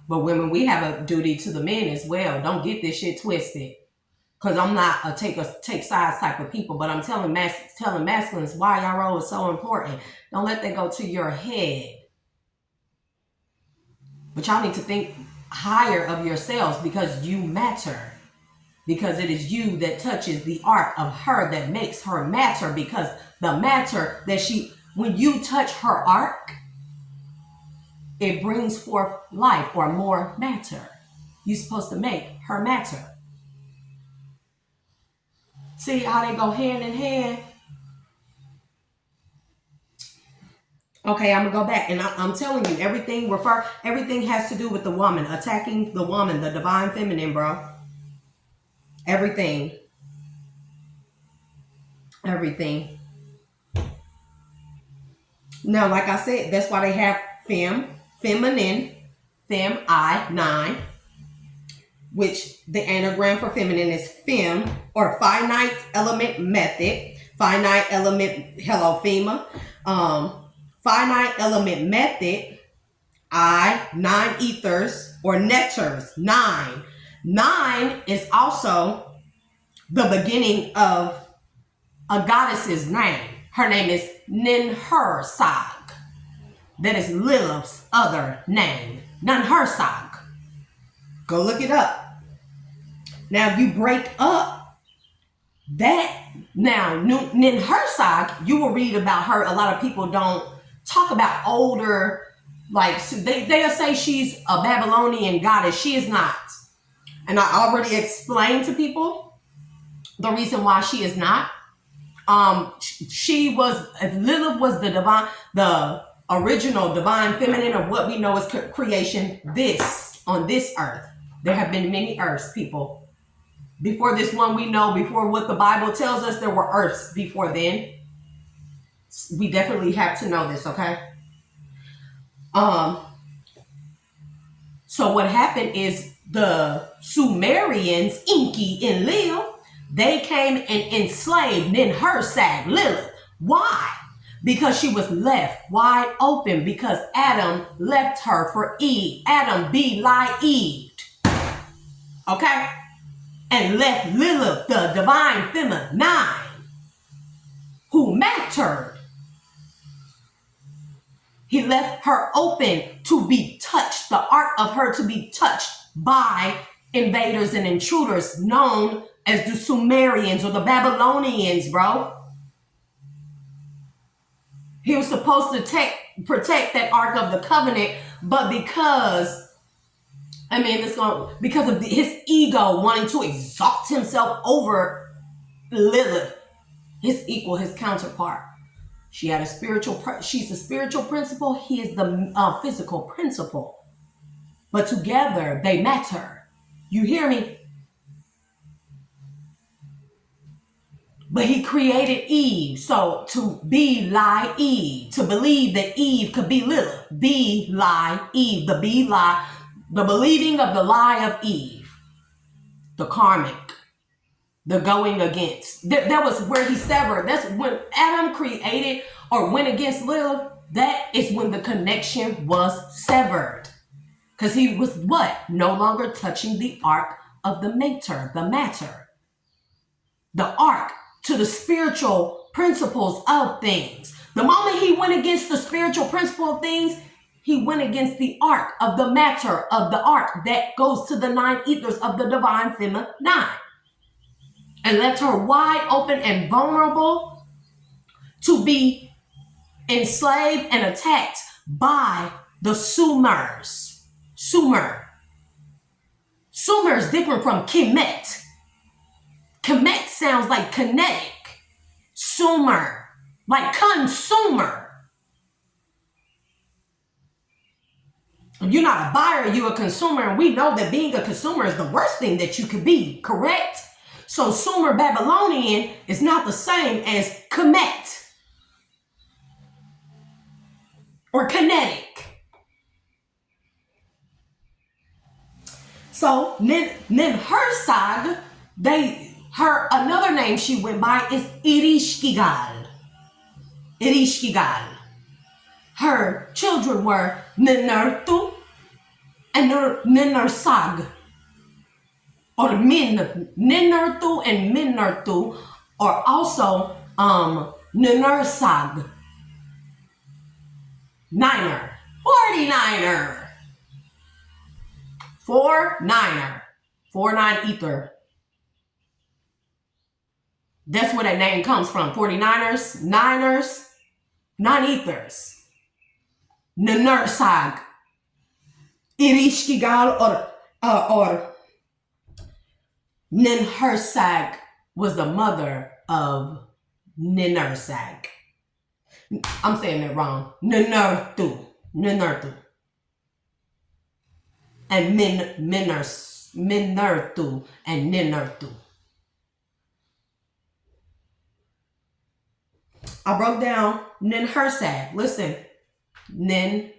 But women, we have a duty to the men as well. Don't get this shit twisted. Because I'm not a take sides type of people, but I'm telling masculines why your role is so important. Don't let that go to your head. But y'all need to think higher of yourselves because you matter. Because it is you that touches the ark of her that makes her matter. Because the matter that when you touch her ark, It brings forth life or more matter. You're supposed to make her matter. See how they go hand in hand? Okay, I'm gonna go back and I'm telling you, everything has to do with the woman, attacking the woman, the divine feminine, bro. Everything. Everything. Now, like I said, that's why they have feminine, fem-I-9, which the anagram for feminine is fem, or finite element method. Finite element, hello, FEMA. Finite element method, 9 ethers, or nectars, 9. 9 is also the beginning of a goddess's name. Her name is Ninhursag. That is Lilith's other name, Ninhursag. Go look it up. Now, if you break up that, now, Ninhursag, you will read about her. A lot of people don't talk about older, like, so they'll say she's a Babylonian goddess. She is not. And I already explained to people the reason why she is not. Lilith was the original divine feminine of what we know as creation on this earth. There have been many earths, people. Before this one we know, before what the Bible tells us, there were earths before then. We definitely have to know this, okay? So what happened is the Sumerians, Enki and Lil, they came and enslaved Ninhursag, Lilith. Why? Because she was left wide open, because Adam left her for Eve. Adam Eve. Okay? And left Lilith, the divine feminine, who mattered. He left her open to be touched, the art of her to be touched by invaders and intruders known as the Sumerians or the Babylonians, bro. He was supposed to protect that Ark of the Covenant, but because of his ego wanting to exalt himself over Lilith, his equal, his counterpart. She's a spiritual principle. He is the physical principle. But together they matter. You hear me? But he created Eve. So to be-lie Eve, to believe that Eve could be Lilith. Be-lie Eve, the believing of the lie of Eve. The karmic. The going against. That was where he severed. That's when Adam created or went against Lilith. That is when the connection was severed. Because he was what? No longer touching the ark of the matter. The ark to the spiritual principles of things. The moment he went against the spiritual principle of things, he went against the ark of the matter of the ark that goes to the 9 ethers of the divine feminine. And left her wide open and vulnerable to be enslaved and attacked by the Sumers. Sumer is different from Kemet. Kemet sounds like kinetic. Sumer, like consumer. If you're not a buyer, you're a consumer. And we know that being a consumer is the worst thing that you could be, correct? So Sumer Babylonian is not the same as Kemet or kinetic. So Ninhursag, another name she went by is Ereshkigal. Her children were Ninurtu and Ninursag. Or Ninurtu and Minurtu, or also Ninursag. 49er. 49 ether. That's where that name comes from. 49ers, 9 ethers. Ninursag. Irishkigal or Ninhursag was the mother of Ninursag. I'm saying that wrong. Ninurthu. Ninurthu. And Minurthu and Ninurthu. I broke down Ninhursag. Listen. Ninhursag.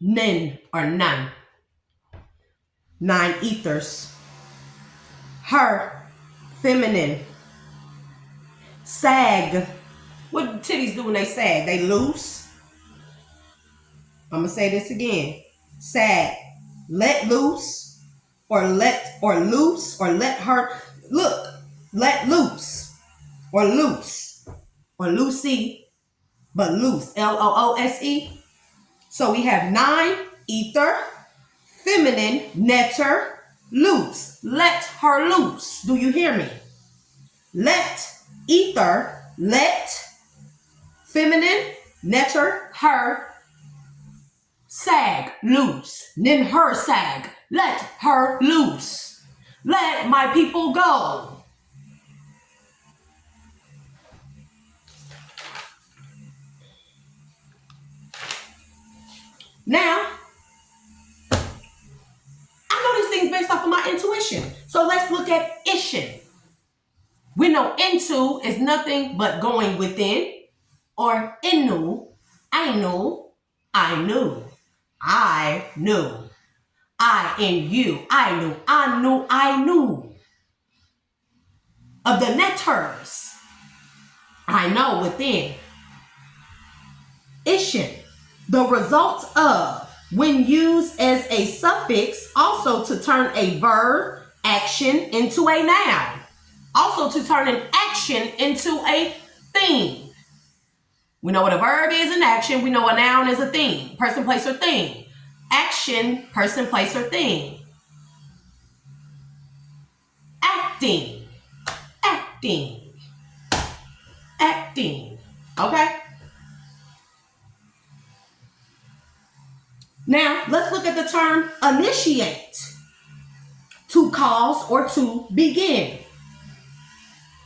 Nin or nine. 9 ethers. Her, feminine. Sag. What do titties do when they sag? They loose. I'm gonna say this again. Sag. Let loose, or let her look. Let loose, or loose, or loosey, but loose. Loose. So we have 9 ether, feminine, netter, loose. Let her loose. Do you hear me? Let ether, let feminine, netter, her, sag, loose. Nin her sag. Let her loose. Let my people go. Now, I know these things based off of my intuition. So let's look at Ishin. We know into is nothing but going within, or inu, I knew, I knew, I knew, I in you, I knew, I knew, I knew. Of the netters, I know within. Ishin, the result of, when used as a suffix, also to turn a verb action into a noun. Also to turn an action into a thing. We know what a verb is, an action. We know a noun is a thing. Person, place, or thing. Action, person, place, or thing. Acting. Acting. Acting. Okay? Now, let's look at the term initiate. To cause or to begin.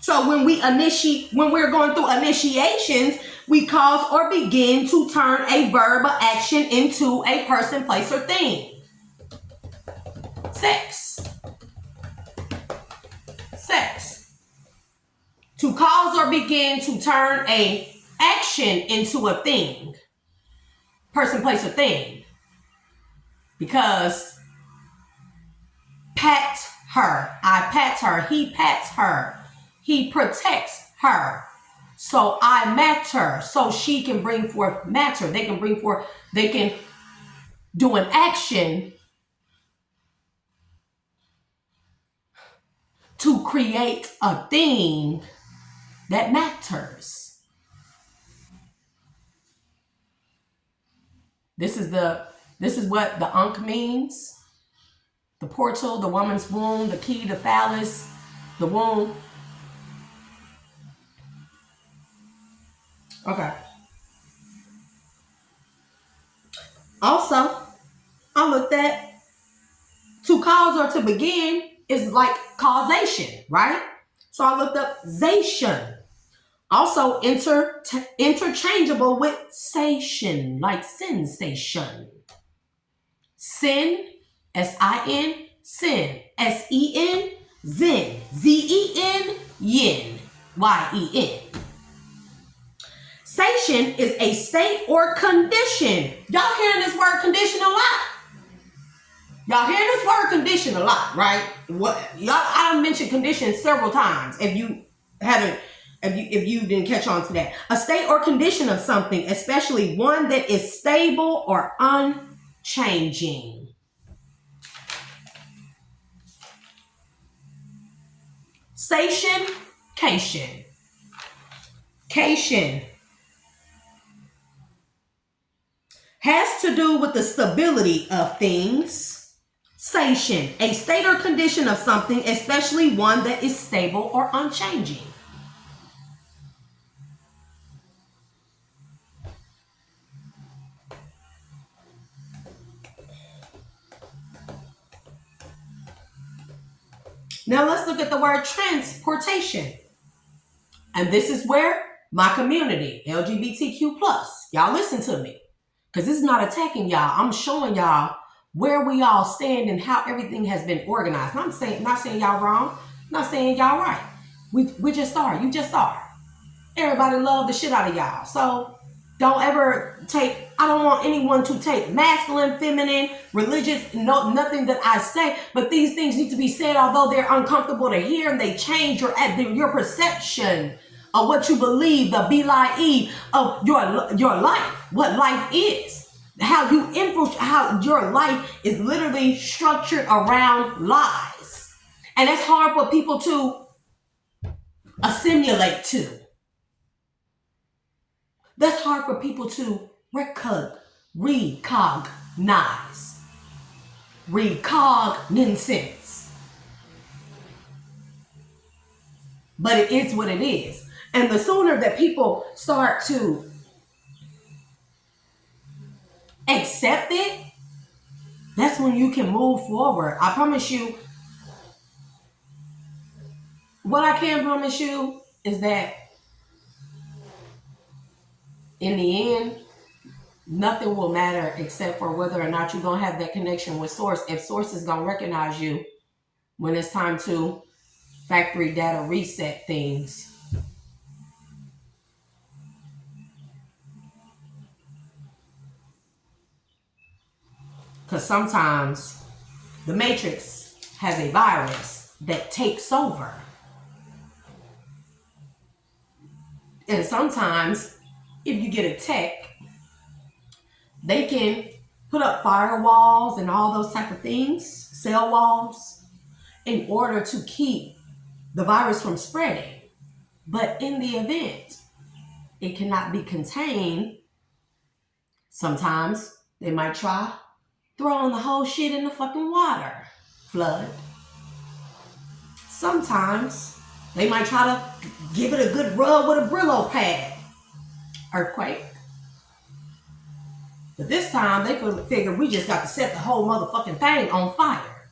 So when we're going through initiations, we cause or begin to turn a verb or action into a person, place, or thing. Sex. To cause or begin to turn a action into a thing. Person, place, or thing. Because pat her. I pat her. He pats her. He protects her. So I matter. So she can bring forth matter. They can do an action to create a thing that matters. This is what the Ankh means. The portal, the woman's womb, the key, the phallus, the womb. Okay. Also, I looked at to cause or to begin is like causation, right? So I looked up zation. Also interchangeable with sation, like sensation. Sin, S-I-N, sin, S-E-N, zen, Z-E-N, yin, Y-E-N. Sation is a state or condition. Y'all hearing this word condition a lot? Y'all hear this word condition a lot, right? I mentioned condition several times. If you didn't catch on to that. A state or condition of something, especially one that is stable or unchanging. Station, cation. Cation has to do with the stability of things. Sation, a state or condition of something, especially one that is stable or unchanging. Now let's look at the word transportation. And this is where my community, LGBTQ+, y'all listen to me. Because this is not attacking y'all. I'm showing y'all where we all stand and how everything has been organized. Not saying y'all wrong. Not saying y'all right. We just are. You just are. Everybody love the shit out of y'all. So don't ever I don't want anyone to take masculine, feminine, religious, nothing that I say, but these things need to be said, although they're uncomfortable to hear, and they change your perception of what you believe, the be-lie of your life, what life is. How your life is literally structured around lies. And it's hard for people to assimilate to. That's hard for people to recognize. Recognizance. But it is what it is. And the sooner that people start to accept it, that's when you can move forward. I promise you, what I can promise you is that in the end, nothing will matter except for whether or not you're going to have that connection with Source. If Source is going to recognize you when it's time to factory data reset things. Because sometimes the Matrix has a virus that takes over. And sometimes, if you get a tech, they can put up firewalls and all those type of things, cell walls, in order to keep the virus from spreading. But in the event it cannot be contained, sometimes they might try throwing the whole shit in the fucking water. Flood. Sometimes they might try to give it a good rub with a Brillo pad. Earthquake. But this time they figure we just got to set the whole motherfucking thing on fire.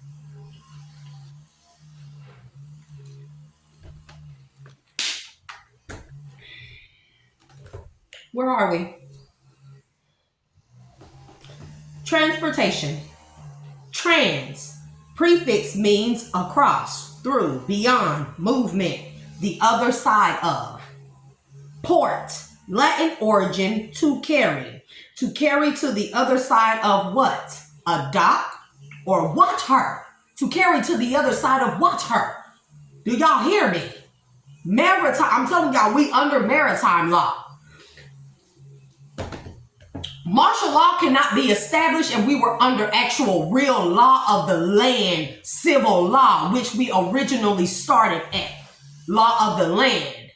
Where are we? Transportation. Trans. Prefix means across, through, beyond, movement, the other side of. Port. Latin origin, to carry. To carry to the other side of what? A dock or water. To carry to the other side of water. Do y'all hear me? Maritime. I'm telling y'all, we under maritime law. Martial law cannot be established, and we were under actual real law of the land, civil law, which we originally started at. Law of the land,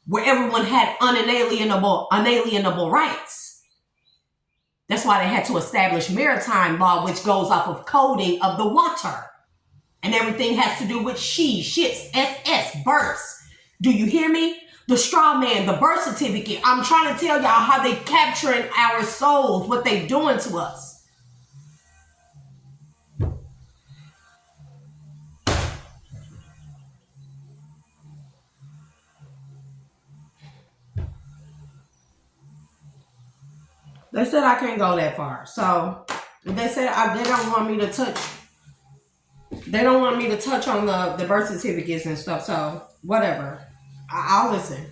where everyone had unalienable rights. That's why they had to establish maritime law, which goes off of coding of the water. And everything has to do with ships, SS, births. Do you hear me? The straw man, the birth certificate. I'm trying to tell y'all how they capturing our souls, what they doing to us. They said I can't go that far. So they said they don't want me to touch. They don't want me to touch on the birth certificates and stuff. So whatever. I'll listen.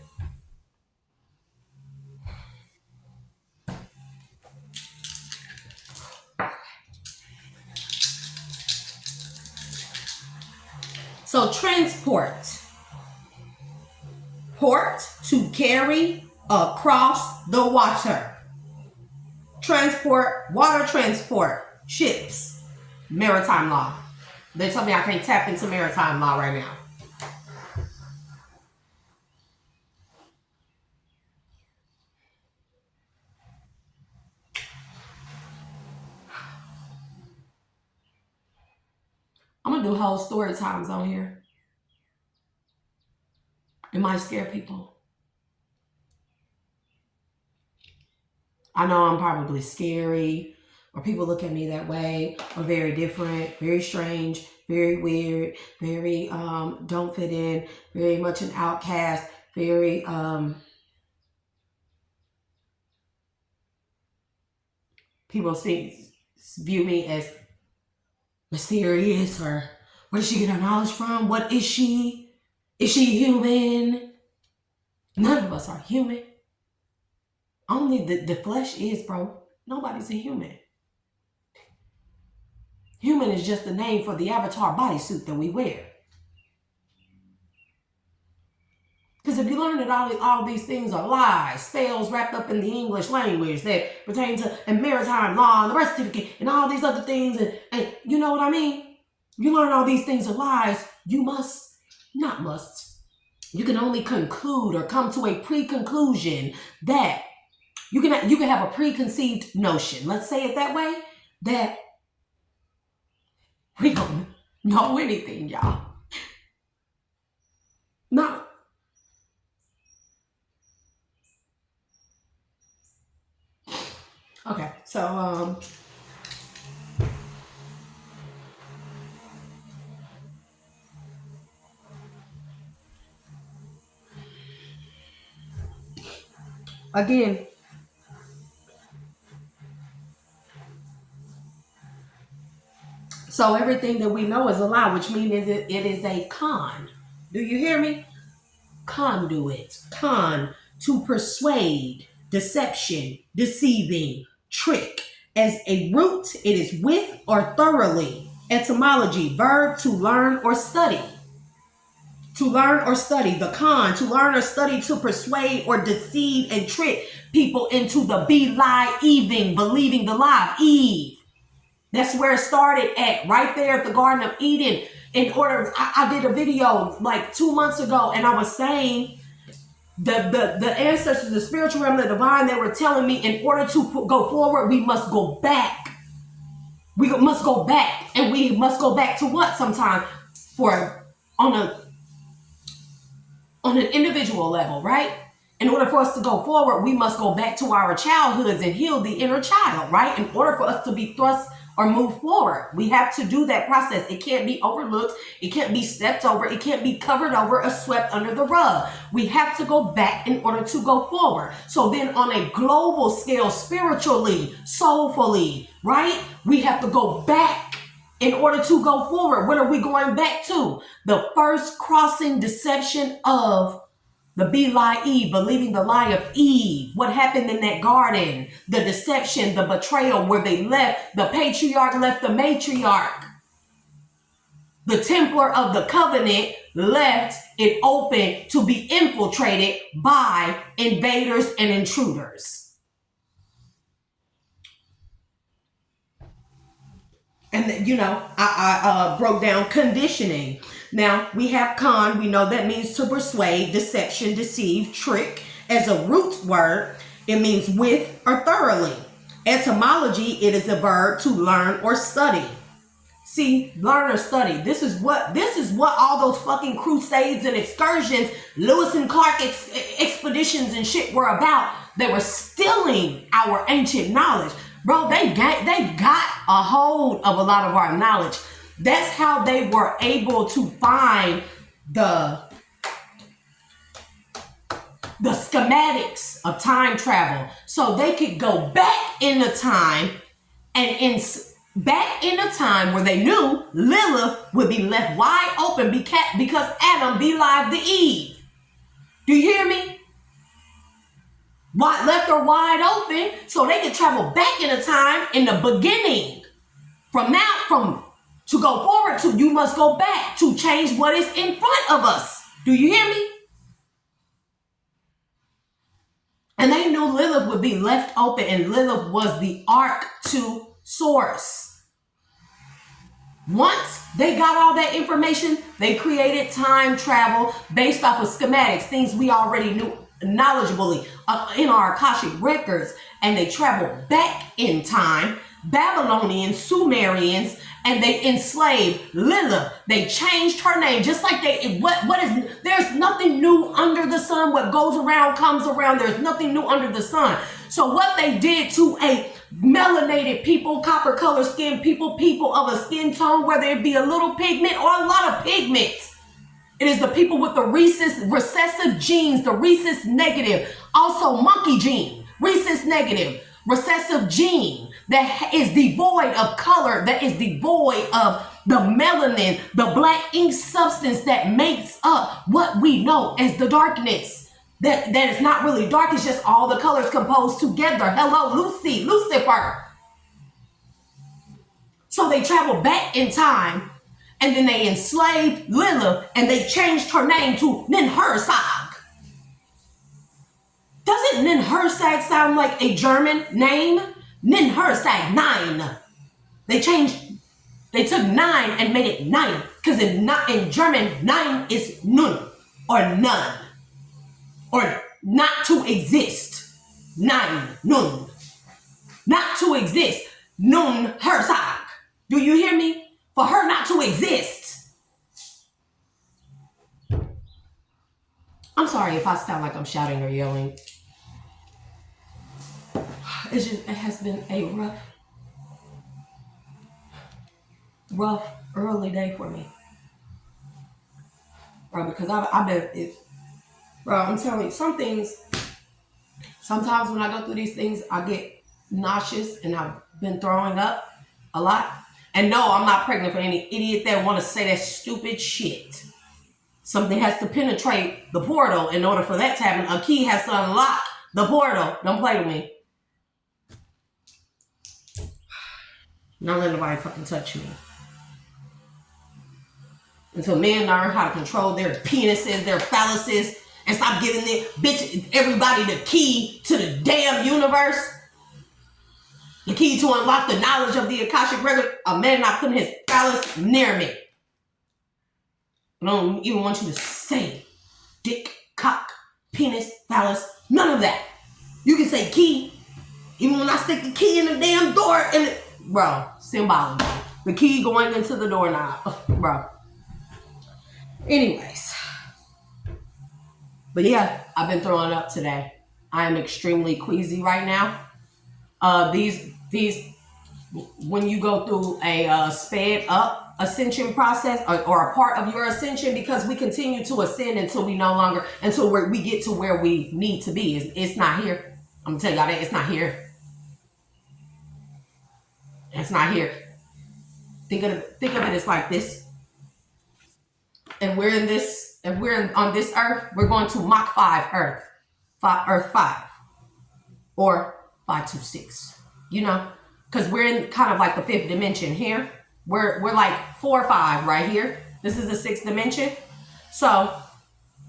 So transport. Port, to carry across the water. Transport, water transport, ships, maritime law. They tell me I can't tap into maritime law right now. I'm going to do whole story times on here. It might scare people. I know I'm probably scary, or people look at me that way, or very different, very strange, very weird, very don't fit in, very much an outcast, very people view me as mysterious, or where does she get her knowledge from? What is she? Is she human? None of us are human. Only the flesh is, bro. Nobody's a human. Human is just the name for the avatar bodysuit that we wear. Because if you learn that all these things are lies, spells wrapped up in the English language that pertain to and maritime law and the birth certificate and all these other things, and you know what I mean? You learn all these things are lies, you can only conclude or come to a pre-conclusion that you can have a preconceived notion, let's say it that way, that we don't know anything, y'all. No. Okay, so again, so everything that we know is a lie, which means it is a con. Do you hear me? Conduit. Con, to persuade, deception, deceiving, trick. As a root, it is with or thoroughly. Etymology, verb to learn or study. To learn or study. The con, to learn or study, to persuade or deceive and trick people into the believing the lie of Eve. That's where it started at, right there at the Garden of Eden. I did a video like 2 months ago, and I was saying the ancestors, the spiritual realm, the divine, they were telling me in order to go forward, we must go back. We must go back, and we must go back to what sometimes on an individual level, right? In order for us to go forward, we must go back to our childhoods and heal the inner child, right? In order for us to be thrust or move forward, we have to do that process. It can't be overlooked. It can't be stepped over. It can't be covered over or swept under the rug. We have to go back in order to go forward. So then on a global scale, spiritually, soulfully, right? We have to go back in order to go forward. What are we going back to? The first crossing deception of the Eve, believing the lie of Eve. What happened in that garden? The deception, the betrayal, where they left, the patriarch left the matriarch. The Templar of the Covenant left it open to be infiltrated by invaders and intruders. And I broke down conditioning. Now we have con. We know that means to persuade, deception, deceive, trick. As a root word, it means with or thoroughly. Etymology, it is a verb to learn or study. See, learn or study. This is what all those fucking crusades and excursions, Lewis and Clark expeditions and shit were about. They were stealing our ancient knowledge. Bro, they got a hold of a lot of our knowledge. That's how they were able to find the schematics of time travel, so they could go back in the time back in the time where they knew Lilith would be left wide open because Adam belied the Eve. Do you hear me? Left her wide open so they could travel back in the time in the beginning. To go forward to, you must go back to change what is in front of us. Do you hear me? And they knew Lilith would be left open, and Lilith was the arc to source. Once they got all that information, they created time travel based off of schematics, things we already knew knowledgeably in our Akashic records, and they traveled back in time. Babylonians, Sumerians, and they enslaved Lilith. They changed her name, just like there's nothing new under the sun. What goes around comes around. There's nothing new under the sun. So what they did to a melanated people, copper colored skin people, people of a skin tone, whether it be a little pigment or a lot of pigment, it is the people with the recessive genes, the rhesus negative, also monkey gene, rhesus negative, recessive gene that is devoid of color, that is devoid of the melanin, the black ink substance that makes up what we know as the darkness. That is not really dark, it's just all the colors composed together. Hello, Lucifer. So they traveled back in time, and then they enslaved Lilith, and they changed her name to Ninhursag. Doesn't Ninhursag sound like a German name? Ninhursag, 9. They took 9 and made it 9, because in German, 9 is nun, or none, or not to exist. 9, nun. Not to exist. Nun Herzog. Do you hear me? For her not to exist. I'm sorry if I sound like I'm shouting or yelling. It has been a rough early day for me. Bro, because I've been, bro, I'm telling you, some things, sometimes when I go through these things, I get nauseous, and I've been throwing up a lot. And no, I'm not pregnant for any idiot that want to say that stupid shit. Something has to penetrate the portal in order for that to happen. A key has to unlock the portal. Don't play with me. Don't let nobody fucking touch me. Until men learn how to control their penises, their phalluses, and stop giving everybody the key to the damn universe. The key to unlock the knowledge of the Akashic record. A man not putting his phallus near me. I don't even want you to say dick, cock, penis, phallus, none of that. You can say key. Even when I stick the key in the damn door, bro, symbology. The key going into the doorknob, bro. Anyways. But yeah, I've been throwing up today. I am extremely queasy right now. These when you go through a sped up ascension process or a part of your ascension, because we continue to ascend until we get to where we need to be. It's not here. I'm gonna tell y'all that it's not here. It's not here. Think of it as like this. And we're on this earth, we're going to Mach 5 Earth 5 or 526. You know, because we're in kind of like the 5th dimension here. We're like 4 or 5 right here. This is the 6th dimension. So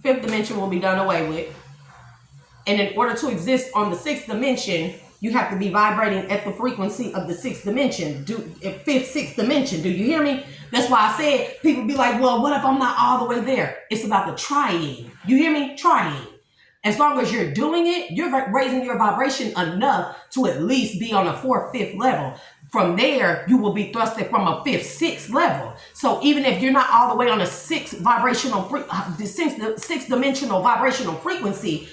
5th dimension will be done away with. And in order to exist on the 6th dimension, you have to be vibrating at the frequency of the 6th dimension, 5th, 6th dimension. Do you hear me? That's why I said, people be like, well, what if I'm not all the way there? It's about the trying. You hear me? Trying. As long as you're doing it, you're raising your vibration enough to at least be on a 4th, 5th level. From there, you will be thrusted from a 5th, 6th level. So even if you're not all the way on a 6th dimensional vibrational frequency,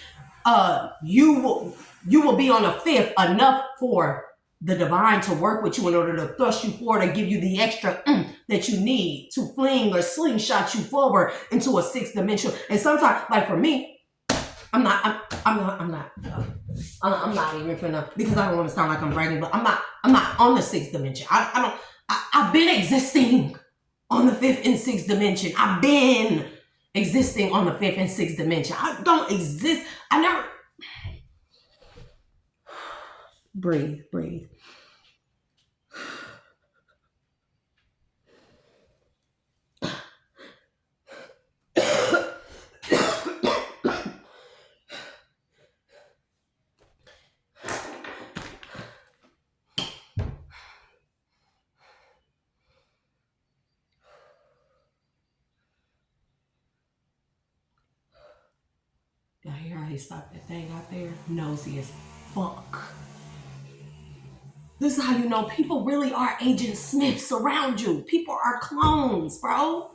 you will be on a 5th, enough for the divine to work with you in order to thrust you forward and give you the extra that you need to fling or slingshot you forward into a 6th dimension. And sometimes, like for me, I'm not even finna, because I don't want to sound like I'm bragging, but I'm not on the 6th dimension. I've been existing on the 5th and 6th dimension. I've been existing on the 5th and 6th dimension. I don't exist. I never breathe. Y'all hear how he stopped that thing out there? Nosy as fuck. This is how you know people really are Agent Smiths around you. People are clones, bro.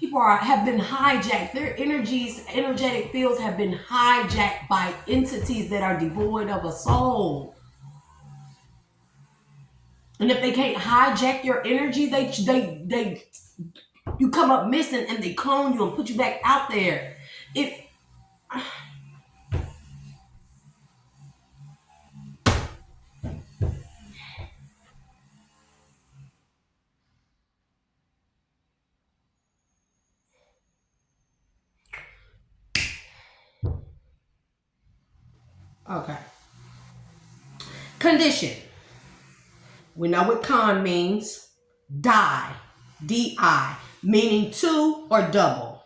People have been hijacked. Their energies, energetic fields have been hijacked by entities that are devoid of a soul. And if they can't hijack your energy, they you come up missing and they clone you and put you back out there. It okay. Condition. We know what con means. Die. D-I. Meaning two or double.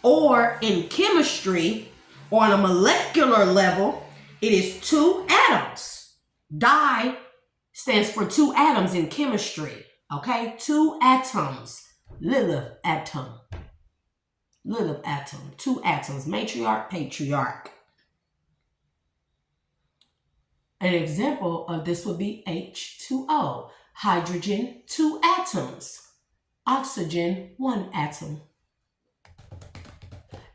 Or in chemistry, on a molecular level, it is two atoms. Di stands for two atoms in chemistry. Okay? Two atoms. Lilith atom. Lilith atom. Two atoms. Matriarch, patriarch. An example of this would be H2O. Hydrogen, two atoms. Oxygen, one atom.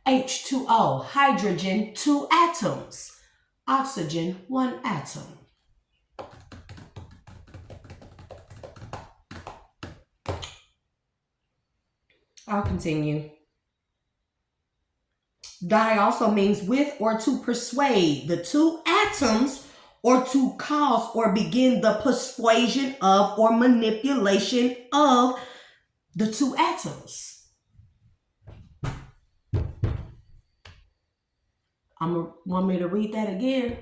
H2O, hydrogen, two atoms. Oxygen, one atom. I'll continue. Die also means with or to persuade the two atoms or to cause or begin the persuasion of or manipulation of the two atoms. Want me to read that again?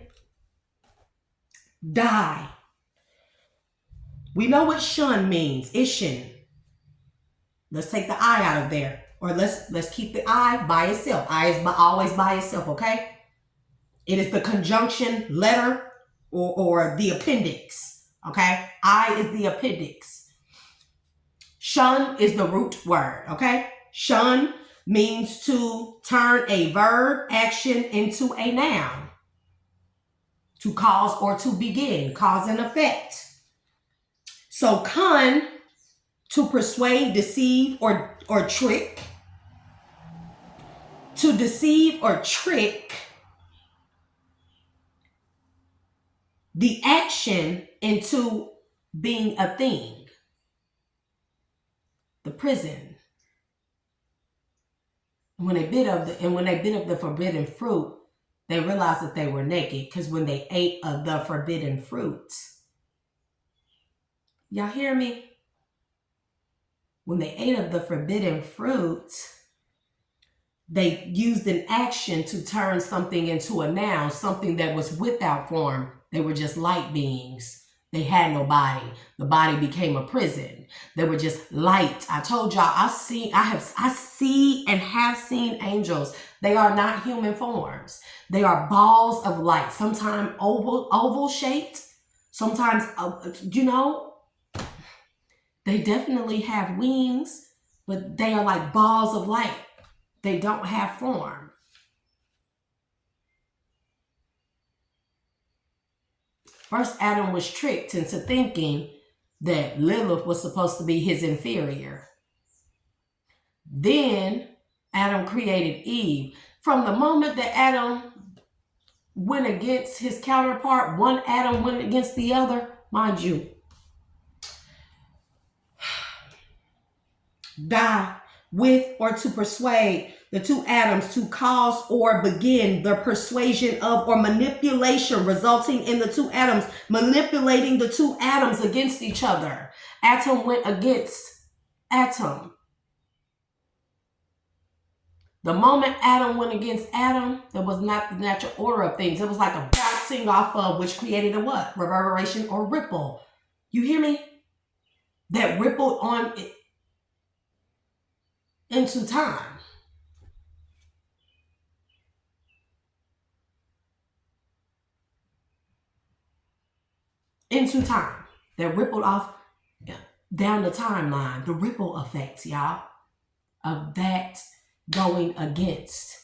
Die. We know what shun means. Ishin. Let's take the I out of there. Or let's keep the I by itself. I is always by itself, okay? It is the conjunction letter or the appendix, okay? I is the appendix. Shun is the root word, okay? Shun means to turn a verb action into a noun. To cause or to begin, cause and effect. So con, to persuade, deceive, or trick. To deceive or trick the action into being a thing. The prison. When they bit of the forbidden fruit, they realized that they were naked, because when they ate of the forbidden fruit. Y'all hear me? When they ate of the forbidden fruit, they used an action to turn something into a noun, something that was without form. They were just light beings. They had no body. The body became a prison. They were just light. I told y'all, I see and have seen angels. They are not human forms. They are balls of light. Sometimes oval shaped. Sometimes, they definitely have wings, but they are like balls of light. They don't have form. First, Adam was tricked into thinking that Lilith was supposed to be his inferior. Then Adam created Eve. From the moment that Adam went against his counterpart, one Adam went against the other, mind you. Die with or to persuade the two atoms, to cause or begin the persuasion of or manipulation, resulting in the two atoms manipulating the two atoms against each other. Atom went against atom. The moment Adam went against Adam, that was not the natural order of things. It was like a bouncing off of, which created a what? Reverberation or ripple. You hear me? That rippled on it into time. Into time. That rippled off down the timeline. The ripple effects, y'all, of that going against.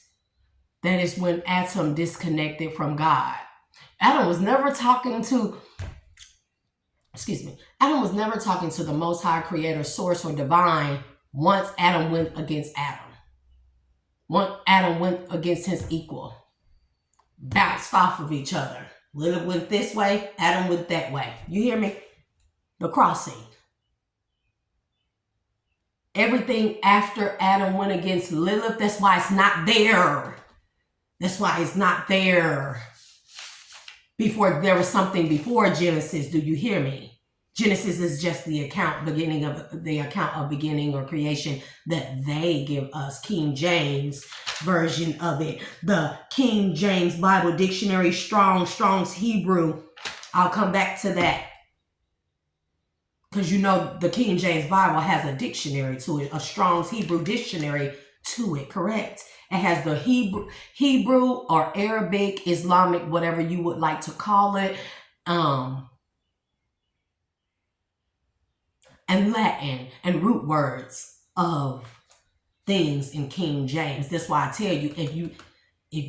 That is when Adam disconnected from God. Adam was never talking to the Most High Creator, Source, or Divine Once Adam went against Adam. Once Adam went against his equal. Bounced off of each other. Lilith went this way, Adam went that way. You hear me? The crossing. Everything after Adam went against Lilith, that's why it's not there. That's why it's not there. Before there was something before Genesis. Do you hear me? Genesis is just the beginning of beginning or creation that they give us. King James version of it. The King James Bible Dictionary, Strong's Hebrew. I'll come back to that. Because you know the King James Bible has a dictionary to it, a Strong's Hebrew dictionary to it, correct? It has the Hebrew or Arabic, Islamic, whatever you would like to call it, and Latin and root words of things in King James. That's why I tell you, if you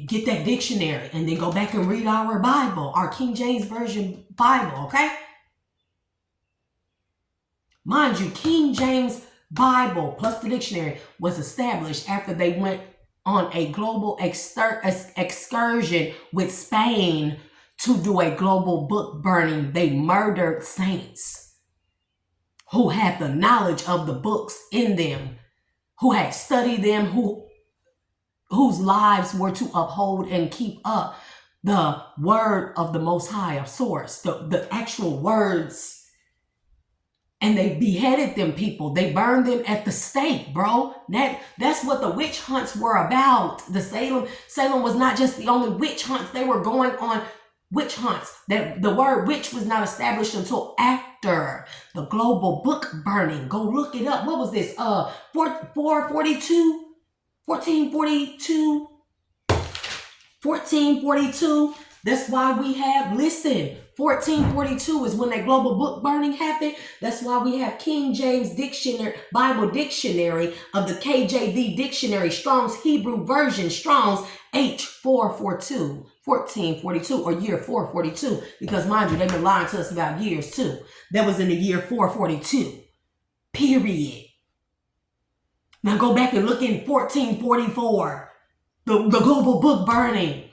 get that dictionary and then go back and read our Bible, our King James Version Bible, okay? Mind you, King James Bible plus the dictionary was established after they went on a global excursion with Spain to do a global book burning. They murdered saints who had the knowledge of the books in them, who had studied them, whose lives were to uphold and keep up the word of the Most High, of source, the actual words. And they beheaded them people. They burned them at the stake, bro. That's what the witch hunts were about. The Salem was not just the only witch hunts. They were going on witch hunts. That the word witch was not established until after the global book burning. Go look it up. What was this? 1442? 1442. That's why we have, listen, 1442 is when that global book burning happened. That's why we have King James Dictionary, Bible Dictionary of the KJV Dictionary, Strong's Hebrew Version, Strong's H442, 1442, or year 442. Because mind you, they've been lying to us about years too. That was in the year 442, period. Now go back and look in 1444, the global book burning.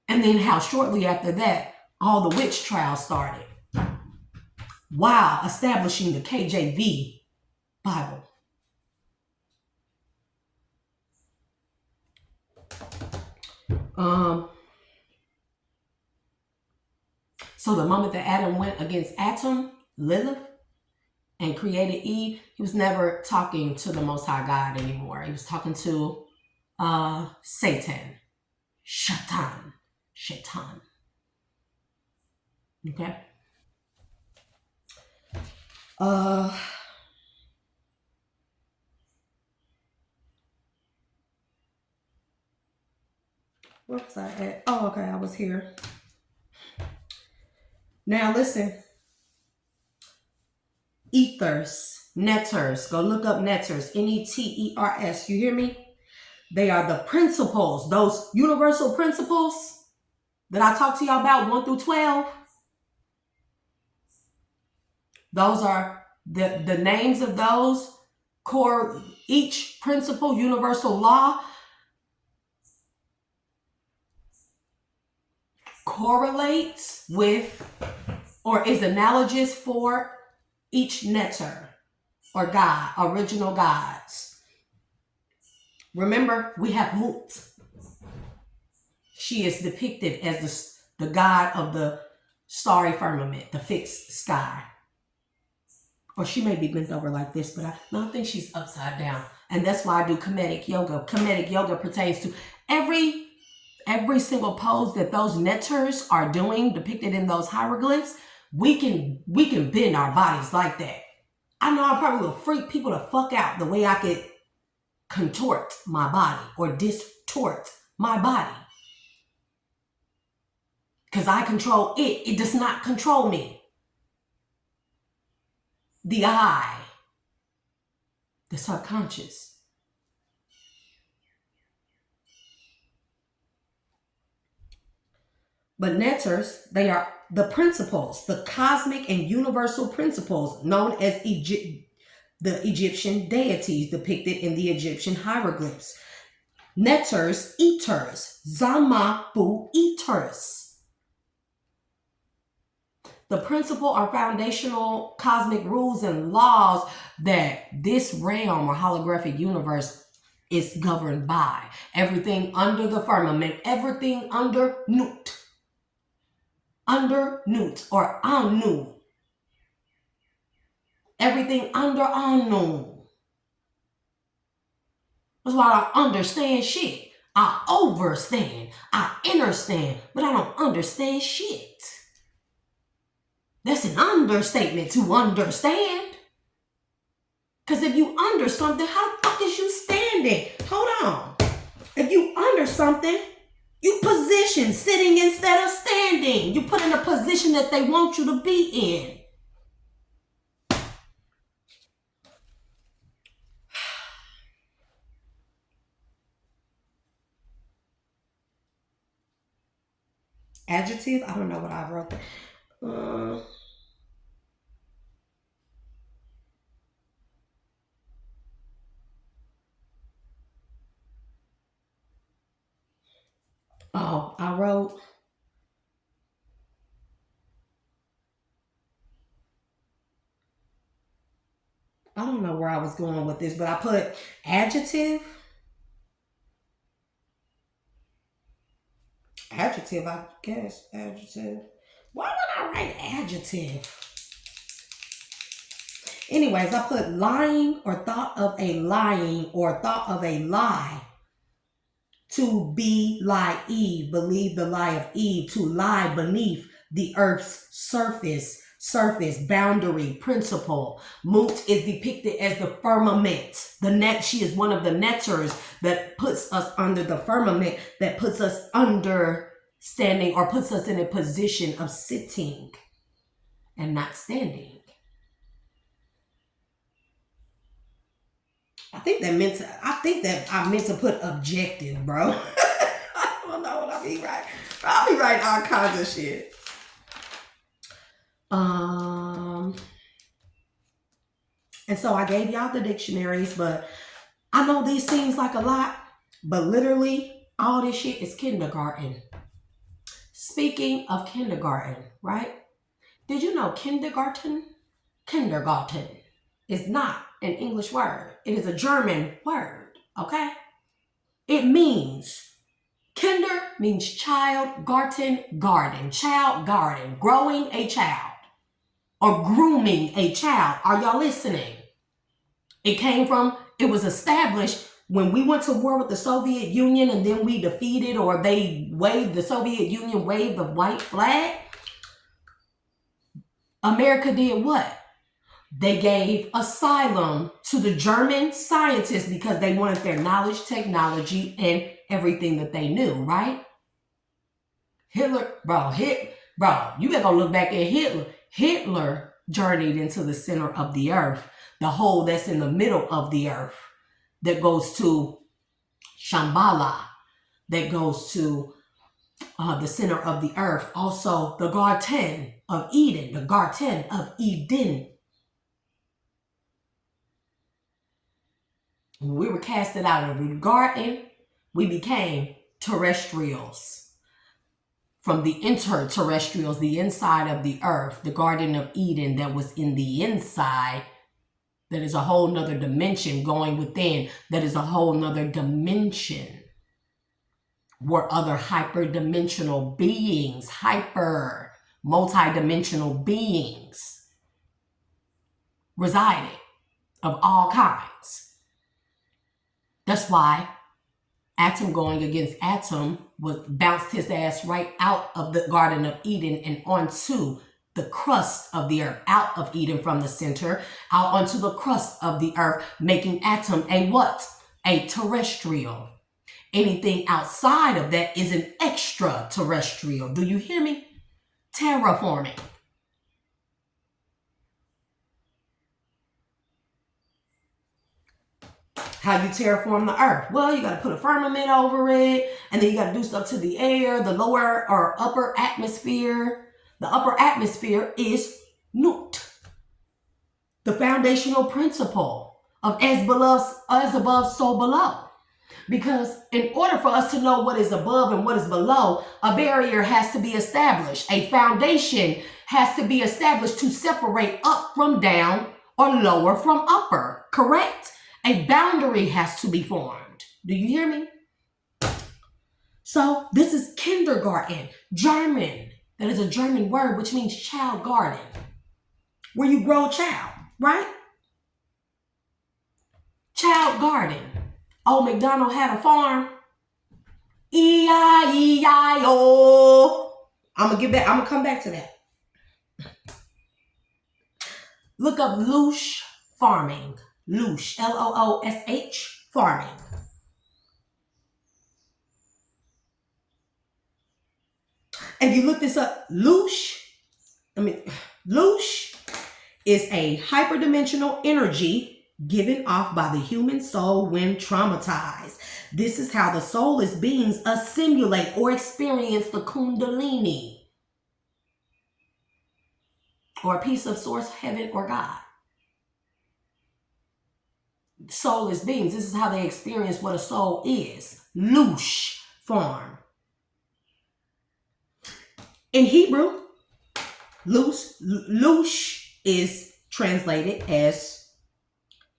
And then how shortly after that, all the witch trials started. While establishing the KJV Bible. So the moment that Adam went against Lilith, and created Eve, he was never talking to the Most High God anymore. He was talking to Satan. Shaitan. Okay. Where was I at? Oh, okay, I was here. Now listen. Ethers, netters. Go look up netters. Neters. You hear me? They are the principles, those universal principles that I talked to y'all about, 1 through 12. Those are the names of those. Each principle, universal law, correlates with or is analogous for each netter or God, original gods. Remember, we have Mut. She is depicted as the god of the starry firmament, the fixed sky. Or she may be bent over like this, but I think she's upside down. And that's why I do Kemetic yoga. Kemetic yoga pertains to every single pose that those netters are doing, depicted in those hieroglyphs. We can bend our bodies like that. I know I probably will freak people the fuck out the way I could contort my body or distort my body. Because I control it. It does not control me. The I, the subconscious. But netters, they are the principles, the cosmic and universal principles known as the Egyptian deities depicted in the Egyptian hieroglyphs. Neters, eaters, Zamabu, eaters. The principal or foundational cosmic rules and laws that this realm or holographic universe is governed by. Everything under the firmament, everything under Nut. Under Nut or Anu. Everything under Anu. That's why I don't understand shit. I overstand. I understand, but I don't understand shit. That's an understatement to understand. Because if you under something, how the fuck is you standing? Hold on. If you under something, you position sitting instead of standing. You put in a position that they want you to be in. Adjective? I don't know what I wrote there. I wrote, I don't know where I was going with this, but I put adjective. Adjective, I guess. Adjective. Why would I write adjective? Anyways, I put lying or thought of a lying or thought of a lie. To be lie Eve, believe the lie of Eve, to lie beneath the earth's surface, boundary, principle. Mut is depicted as the firmament. The net, she is one of the netters that puts us under the firmament, that puts us under standing or puts us in a position of sitting and not standing. I think that I meant to put objective, bro. I don't know what I'll be right. I'll be writing all kinds of shit. And so I gave y'all the dictionaries, but I know these seems like a lot, but literally all this shit is kindergarten. Speaking of kindergarten, right? Did you know kindergarten is not an English word. It is a German word, okay? It means, kinder means child, garten, garden, child, garden, growing a child or grooming a child. Are y'all listening? It was established when we went to war with the Soviet Union and then we defeated, or the Soviet Union waved the white flag. America did what? They gave asylum to the German scientists because they wanted their knowledge, technology, and everything that they knew, right? Hitler, you better go look back at Hitler. Hitler journeyed into the center of the earth, the hole that's in the middle of the earth, that goes to Shambhala, that goes to the center of the earth. Also, the Garden of Eden, the Garden of Eden. When we were casted out of the garden, we became terrestrials. From the interterrestrials, the inside of the earth, the Garden of Eden that was in the inside, that is a whole nother dimension going within, that is a whole nother dimension where other hyperdimensional beings, multidimensional beings resided of all kinds. That's why Atom going against Atom bounced his ass right out of the Garden of Eden and onto the crust of the earth, out of Eden from the center, out onto the crust of the earth, making Atom a what? A terrestrial. Anything outside of that is an extraterrestrial. Do you hear me? Terraforming. How you terraform the earth? Well, you got to put a firmament over it, and then you got to do stuff to the air, the lower or upper atmosphere. The upper atmosphere is Nut. The foundational principle of as above, so below. Because in order for us to know what is above and what is below, a barrier has to be established. A foundation has to be established to separate up from down or lower from upper, correct? A boundary has to be formed. Do you hear me? So this is kindergarten, German. That is a German word, which means child garden, where you grow a child, right? Child garden. Old MacDonald had a farm. E-I-E-I-O. I'm gonna come back to that. Look up loosh farming. Loosh, L-O-O-S-H, farming. If you look this up, loosh is a hyperdimensional energy given off by the human soul when traumatized. This is how the soulless beings assimilate or experience the kundalini, or a piece of source, heaven, or God. Soulless beings, this is how they experience what a soul is. Loosh form. In Hebrew, loosh is translated as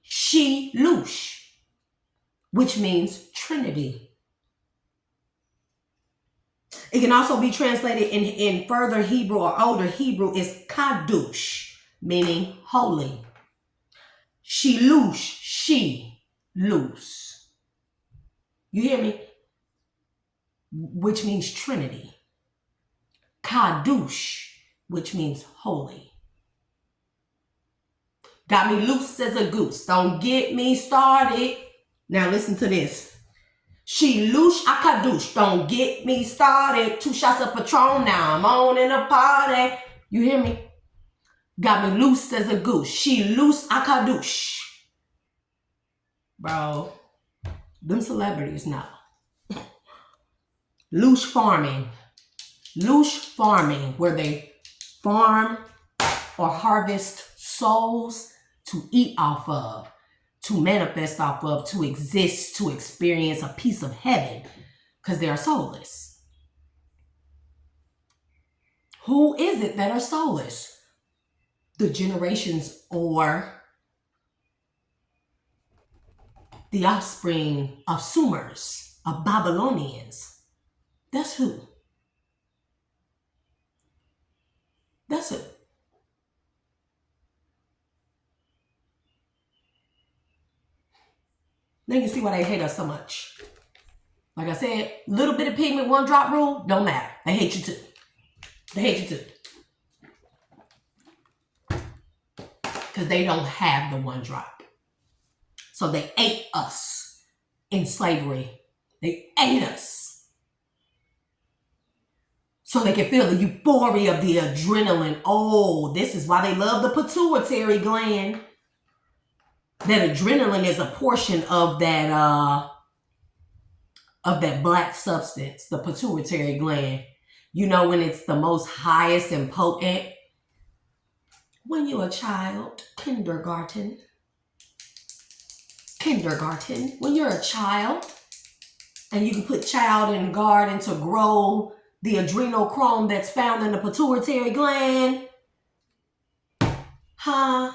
she loosh, which means Trinity. It can also be translated in further Hebrew or older Hebrew is kadush, meaning holy. She loosh, she loose. You hear me? Which means Trinity. Kadush, which means holy. Got me loose as a goose. Don't get me started. Now listen to this. She loosh akadush. Don't get me started. 2 shots of Patron. Now I'm on in a party. You hear me? Got me loose as a goose. She loose akadush. Bro, them celebrities now. Loosh farming. Loosh farming, where they farm or harvest souls to eat off of, to manifest off of, to exist, to experience a piece of heaven, because they are soulless. Who is it that are soulless? The generations or the offspring of Sumers, of Babylonians. That's who. That's it. They can see why they hate us so much. Like I said, little bit of pigment, 1 drop rule, don't matter. They hate you too. They hate you too. Because they don't have the 1 drop. So they ate us in slavery. They ate us. So they can feel the euphoria of the adrenaline. Oh, this is why they love the pituitary gland. That adrenaline is a portion of that black substance, the pituitary gland. You know when it's the most highest and potent? When you're a child, kindergarten. When you're a child, and you can put child in garden to grow the adrenochrome that's found in the pituitary gland. Huh?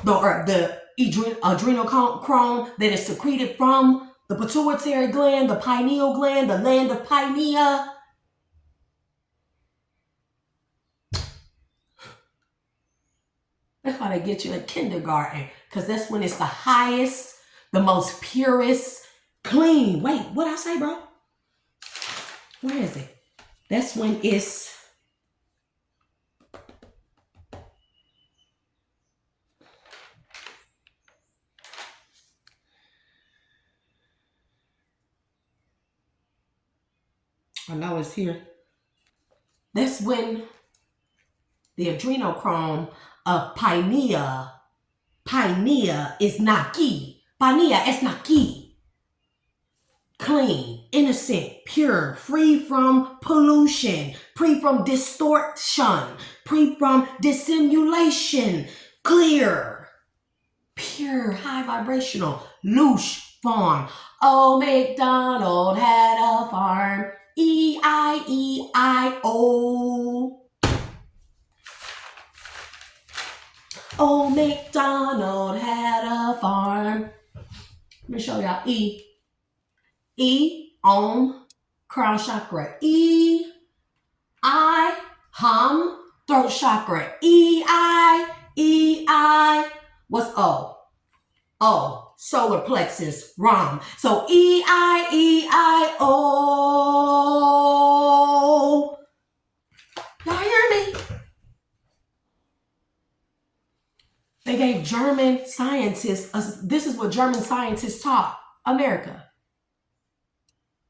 The adrenochrome that is secreted from the pituitary gland, the pineal gland, the land of Pinea. That's why they get you in kindergarten, because that's when it's the highest, the most purest, clean. Wait, what I say, bro? Where is it? That's when it's I know it's here. That's when the adrenochrome of Pinea is naki. Pinea is naki. Clean, innocent, pure, free from pollution, free from distortion, free from dissimulation, clear, pure, high vibrational, louche form. Old MacDonald had a farm. E-I-E-I-O. Old MacDonald had a farm. Let me show y'all E. E, Om, crown chakra. E, I, hum, throat chakra. E-I, E-I. What's O? O, solar plexus, Ram. So E-I-E-I-O. Y'all hear me? They gave German scientists, this is what German scientists taught America.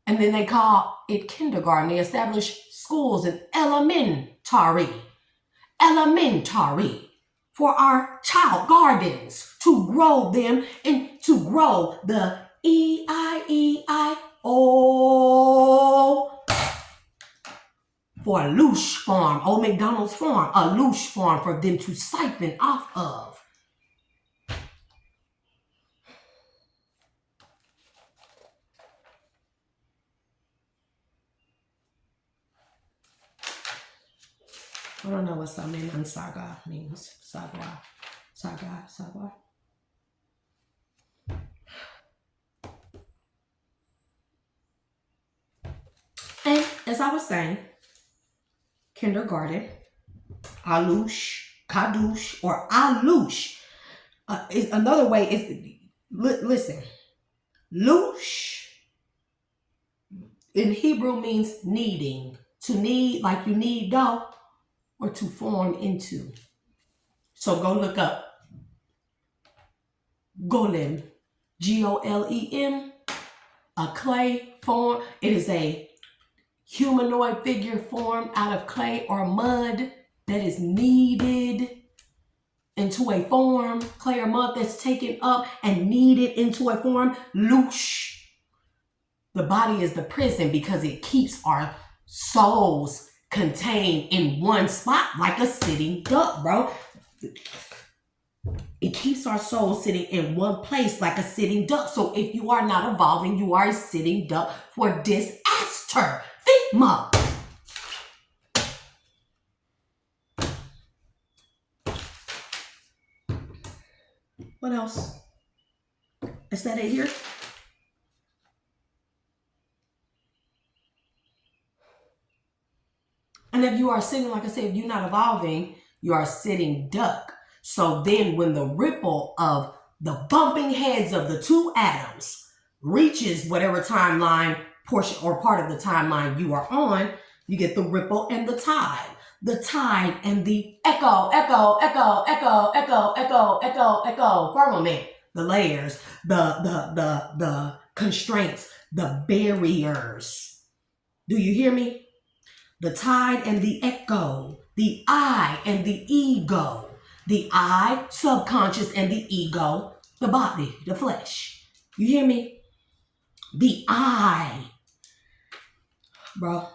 And then they call it kindergarten. They established schools in elementary for our child gardens to grow them and to grow the E-I-E-I-O for a louche farm, Old MacDonald's farm, a louche farm for them to siphon off of. I don't know what Samin and Saga means. Saga. And as I was saying, kindergarten, alouche, kadouche, or alouche. Another way is, listen, louche in Hebrew means kneading. To knead, like you knead dough, or to form into. So go look up golem, G-O-L-E-M, a clay form. It is a humanoid figure formed out of clay or mud that is kneaded into a form, clay or mud that's taken up and kneaded into a form. Louche. The body is the prison because it keeps our souls contained in one spot like a sitting duck, bro. It keeps our souls sitting in one place like a sitting duck. So if you are not evolving, you are a sitting duck for disaster. FEMA. What else? Is that it here? And if you are sitting, like I said, if you're not evolving, you are sitting duck. So then when the ripple of the bumping heads of the two atoms reaches whatever timeline portion or part of the timeline you are on, you get the ripple and the tide. The tide and the echo, firmament, the layers, the constraints, the barriers. Do you hear me? The tide and the echo, the I and the ego. The I, subconscious, and the ego, the body, the flesh. You hear me? The I, bro,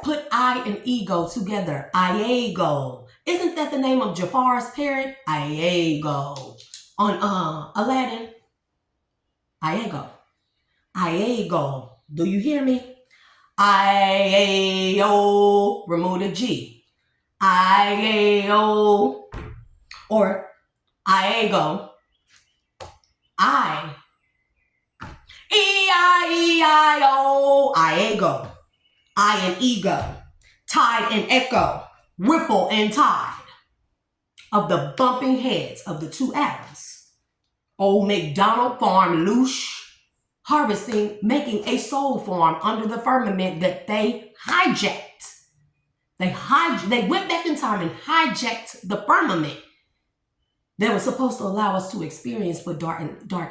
put I and ego together. Iago. Isn't that the name of Jafar's parent? Iago. On Aladdin. Iago. Do you hear me? I-A-O, remove the G. I-A-O, or I-A-Go. I. E-I-E-I-O, I-A-Go. I and ego. Tide and echo. Ripple and tide of the bumping heads of the two atoms. Old MacDonald farm louche. Harvesting, making a soul form under the firmament that they hijacked. They went back in time and hijacked the firmament that was supposed to allow us to experience what dark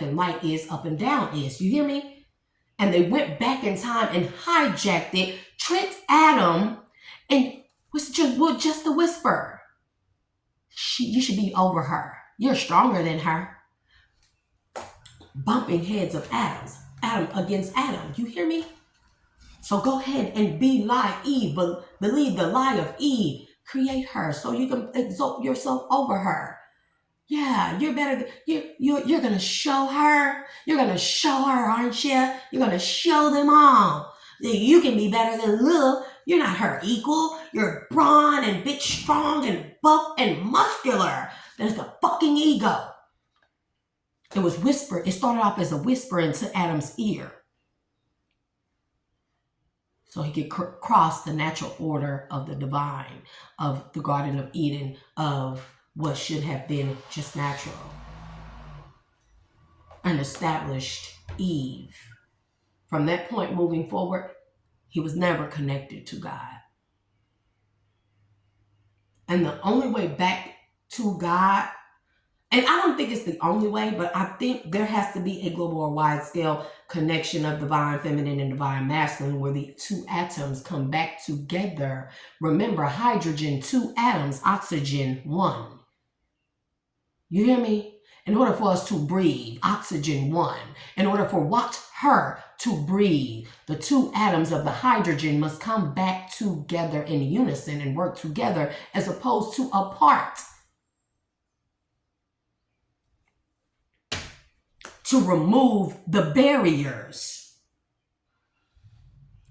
and light is, up and down is. You hear me? And they went back in time and hijacked it, tricked Adam, and was just a whisper. You should be over her. You're stronger than her. Bumping heads of atoms. Adam against Adam. You hear me? So go ahead and be like Eve, but believe the lie of Eve. create her so you can exalt yourself over her. Yeah, you're better than you're gonna show her. You're gonna show her, aren't you? You're gonna show them all that you can be better than Lil. You're not her equal. You're brawn and big strong and buff and muscular. There's the fucking ego. It was whispered. It started off as a whisper into Adam's ear, so he could cross the natural order of the divine, of the Garden of Eden, of what should have been just natural, and established Eve. From that point moving forward, he was never connected to God. And the only way back to God, and I don't think it's the only way, but I think there has to be a global or wide scale connection of divine feminine and divine masculine where the two atoms come back together. Remember, hydrogen, 2 atoms, oxygen, 1. You hear me? In order for us to breathe, oxygen 1. In order for her to breathe, the 2 atoms of the hydrogen must come back together in unison and work together as opposed to apart. To remove the barriers.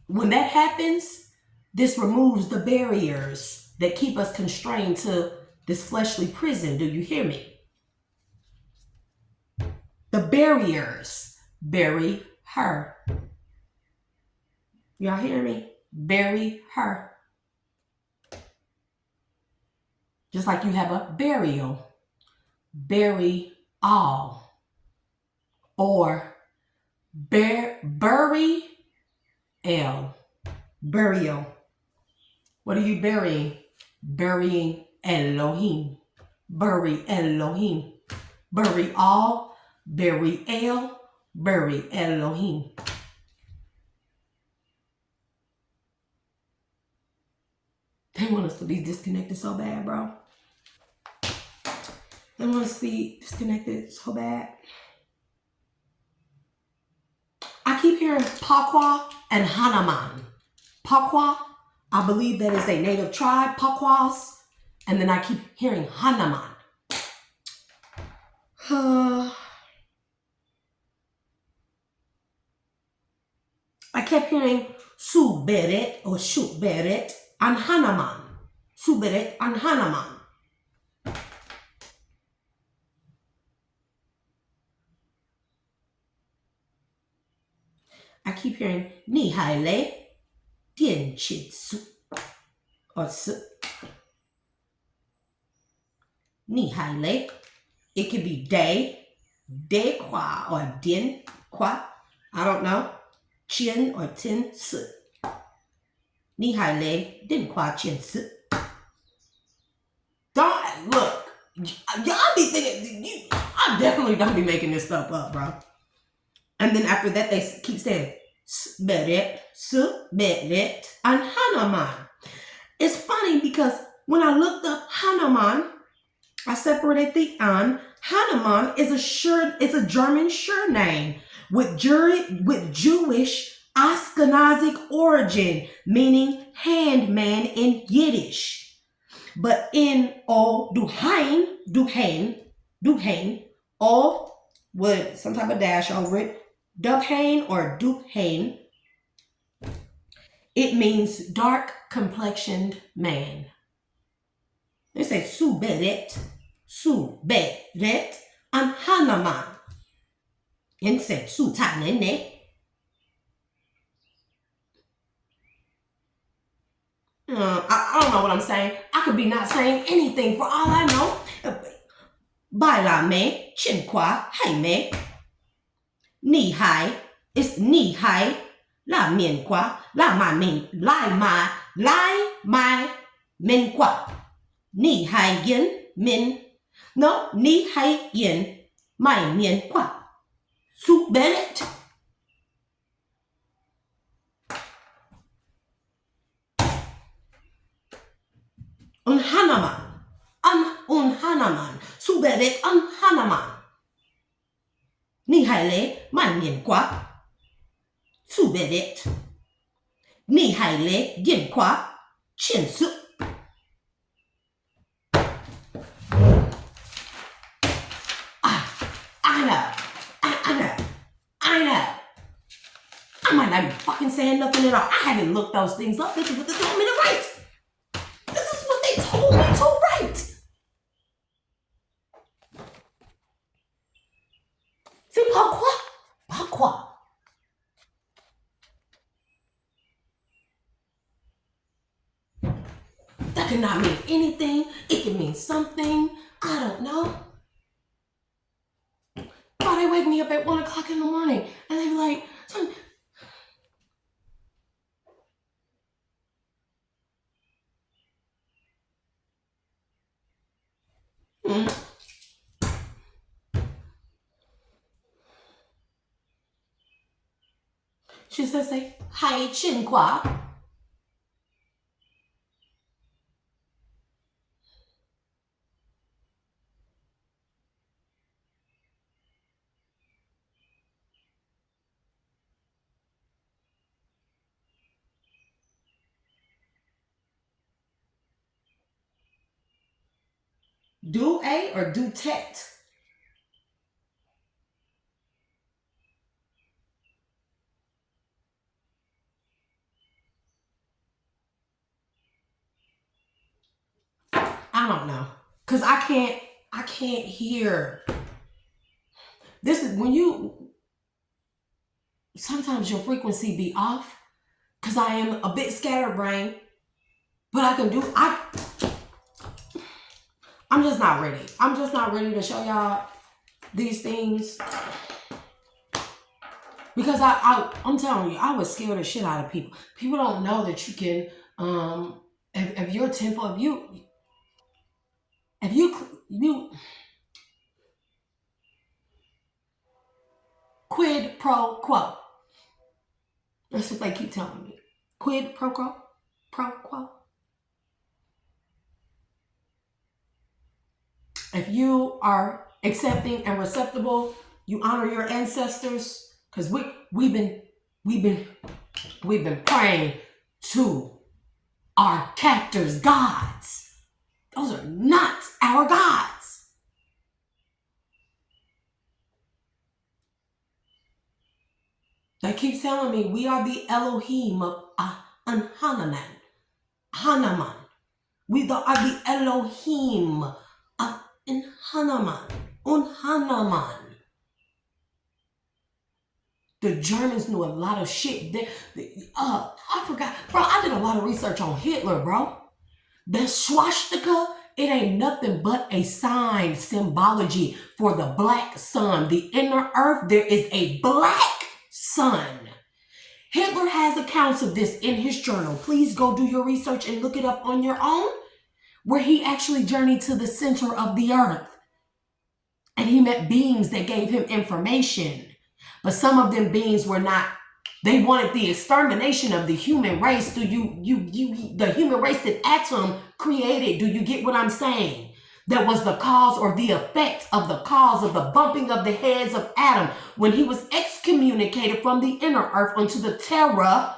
When that happens, this removes the barriers that keep us constrained to this fleshly prison. Do you hear me? The barriers. Bury her. Y'all hear me? Bury her. Just like you have a burial. Bury all. Or bury L. Burial. What are you burying? Burying Elohim. Bury Elohim. Bury all. Bury El. Bury Elohim. They want us to be disconnected so bad, bro. They want us to be disconnected so bad. I keep hearing Pakwa and Hanaman. Pakwa, I believe that is a native tribe, Pakwas. And then I keep hearing Hanaman. I kept hearing Suberet or Shuberet and Hanaman. Suberet and Hanaman. I keep hearing Nihaile Dienchitsu or Su. Nihaile. It could be de qua or din qua. I don't know. Chien or tin su. Nihaile din qua chien su. Don't look. Y'all be thinking I definitely don't be making this stuff up, bro. And then after that, they keep saying, Beret, Su, Beret, and Hanuman. It's funny because when I looked up Hanuman, I separated the an. Hanuman is a German surname with Jewish Ashkenazic origin, meaning handman in Yiddish. But in Duhain, O with some type of dash over it, Duhain or Duhain, it means dark complexioned man. They say Suberet, and Hanaman. And said Sutanene. I don't know what I'm saying. I could be not saying anything for all I know. Baila me, Chinqua, Hai me. Ni hai, it's ni hai, la mien qua, la ma min, lai mai, min qua. Ni hai yin, min. No, ni hai yin, mai mien qua. Su beret. Un Hanaman. Su beret un Hanaman. Ni hai le, mai mien qua. Su beret. Ni hai le, yin qua. Chien su. know. I know. I know. I might not be fucking saying nothing at all. I haven't looked those things up. This is what they told me to write. This is what they told me to write. C'est pourquoi? Pourquoi? That cannot mean anything. It can mean something. I don't know. Bro, they wake me up at 1 o'clock in the morning and they be like, She says, say, hi, Chinqua. Do a or do tet? I don't know. Cause I can't hear. This is when you sometimes your frequency be off. Cause I am a bit scatterbrained. But I'm just not ready. I'm just not ready to show y'all these things. Because I'm telling you, I would scare the shit out of people. People don't know that you can, if your temple, if you quid pro quo. That's what they keep telling me. Quid pro quo, pro quo. If you are accepting and receptible, you honor your ancestors. Because we've been praying to our captors' gods. Those are not our gods. They keep telling me we are the Elohim of Hanuman. We are the Elohim of Hanuman. The Germans knew a lot of shit. I forgot. Bro, I did a lot of research on Hitler, bro. The swastika, it ain't nothing but a sign, symbology for the black sun. The inner earth, there is a black sun. Hitler has accounts of this in his journal. Please go do your research and look it up on your own, where he actually journeyed to the center of the earth. And he met beings that gave him information. But some of them beings were not, they wanted the extermination of the human race. The human race that Atom created. Do you get what I'm saying? That was the cause or the effect of the cause of the bumping of the heads of Adam. When he was excommunicated from the inner earth onto the terra,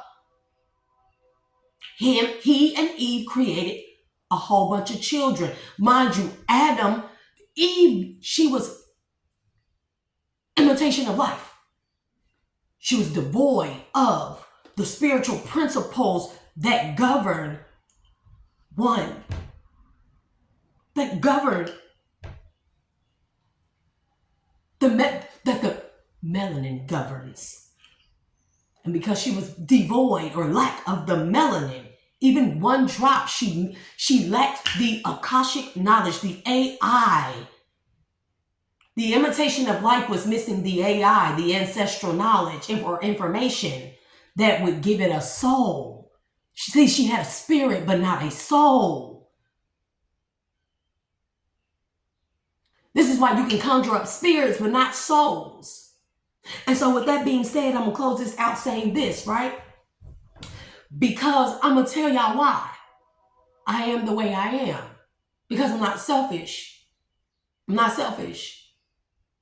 he and Eve created a whole bunch of children. Mind you, Eve, she was imitation of life. She was devoid of the spiritual principles that govern that the melanin governs. And because she was devoid or lack of the melanin, even one drop, she lacked the Akashic knowledge, the AI. The imitation of life was missing the AI, the ancestral knowledge or information that would give it a soul. See, she had a spirit, but not a soul. This is why you can conjure up spirits, but not souls. And so with that being said, I'm going to close this out saying this, right? Because I'm going to tell y'all why I am the way I am. Because I'm not selfish. I'm not selfish.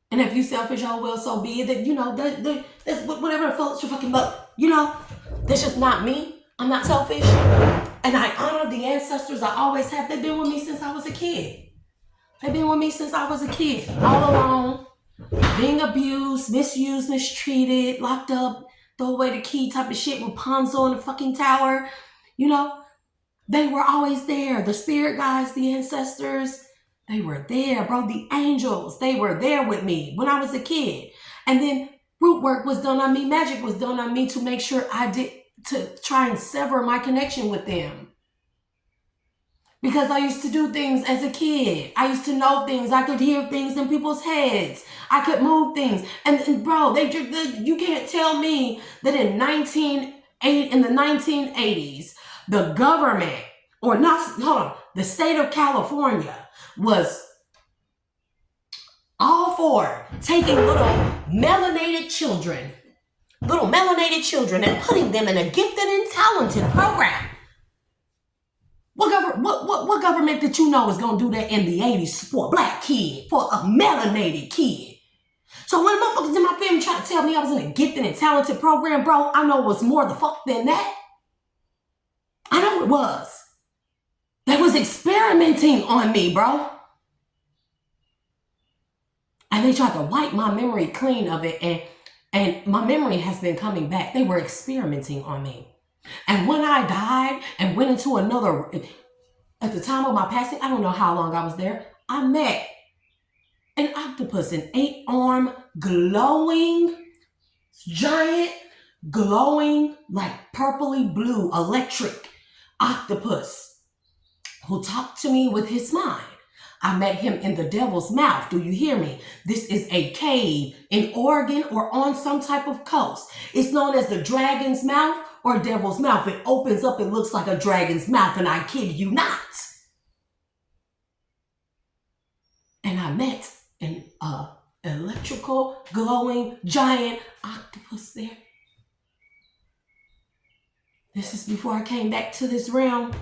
And if you selfish, oh well, so be it. That that's whatever floats your fucking boat. That's just not me. I'm not selfish, and I honor the ancestors I always have. They've been with me since I was a kid. They've been with me since I was a kid, all along. being abused, misused, mistreated, locked up, throw away the key type of shit with Ponzo in the fucking tower. You know, they were always there. The spirit guides, the ancestors, they were there, bro. The angels, they were there with me when I was a kid. And then root work was done on me, magic was done on me to make sure I did, to try and sever my connection with them. Because I used to do things as a kid. I used to know things. I could hear things in people's heads. I could move things. And bro, you can't tell me that in the 1980s, the government, or not, hold on, the state of California was all for taking little melanated children, and putting them in a gifted and talented program. What government did you know was going to do that in the 80s for a black kid, for a melanated kid? So when motherfuckers in my family try to tell me I was in a gifted and talented program, bro, I know it was more the fuck than that. I know it was. They was experimenting on me, bro. And they tried to wipe my memory clean of it, and my memory has been coming back. They were experimenting on me. And when I died and went into another, at the time of my passing, I don't know how long I was there, I met an octopus, an 8-arm, glowing, giant, glowing, like purpley blue, electric octopus who talked to me with his mind. I met him in the devil's mouth. Do you hear me? This is a cave in Oregon or on some type of coast. It's known as the dragon's mouth or devil's mouth. It opens up, it looks like a dragon's mouth, and I kid you not. And I met an electrical, glowing, giant octopus there. This is before I came back to this realm,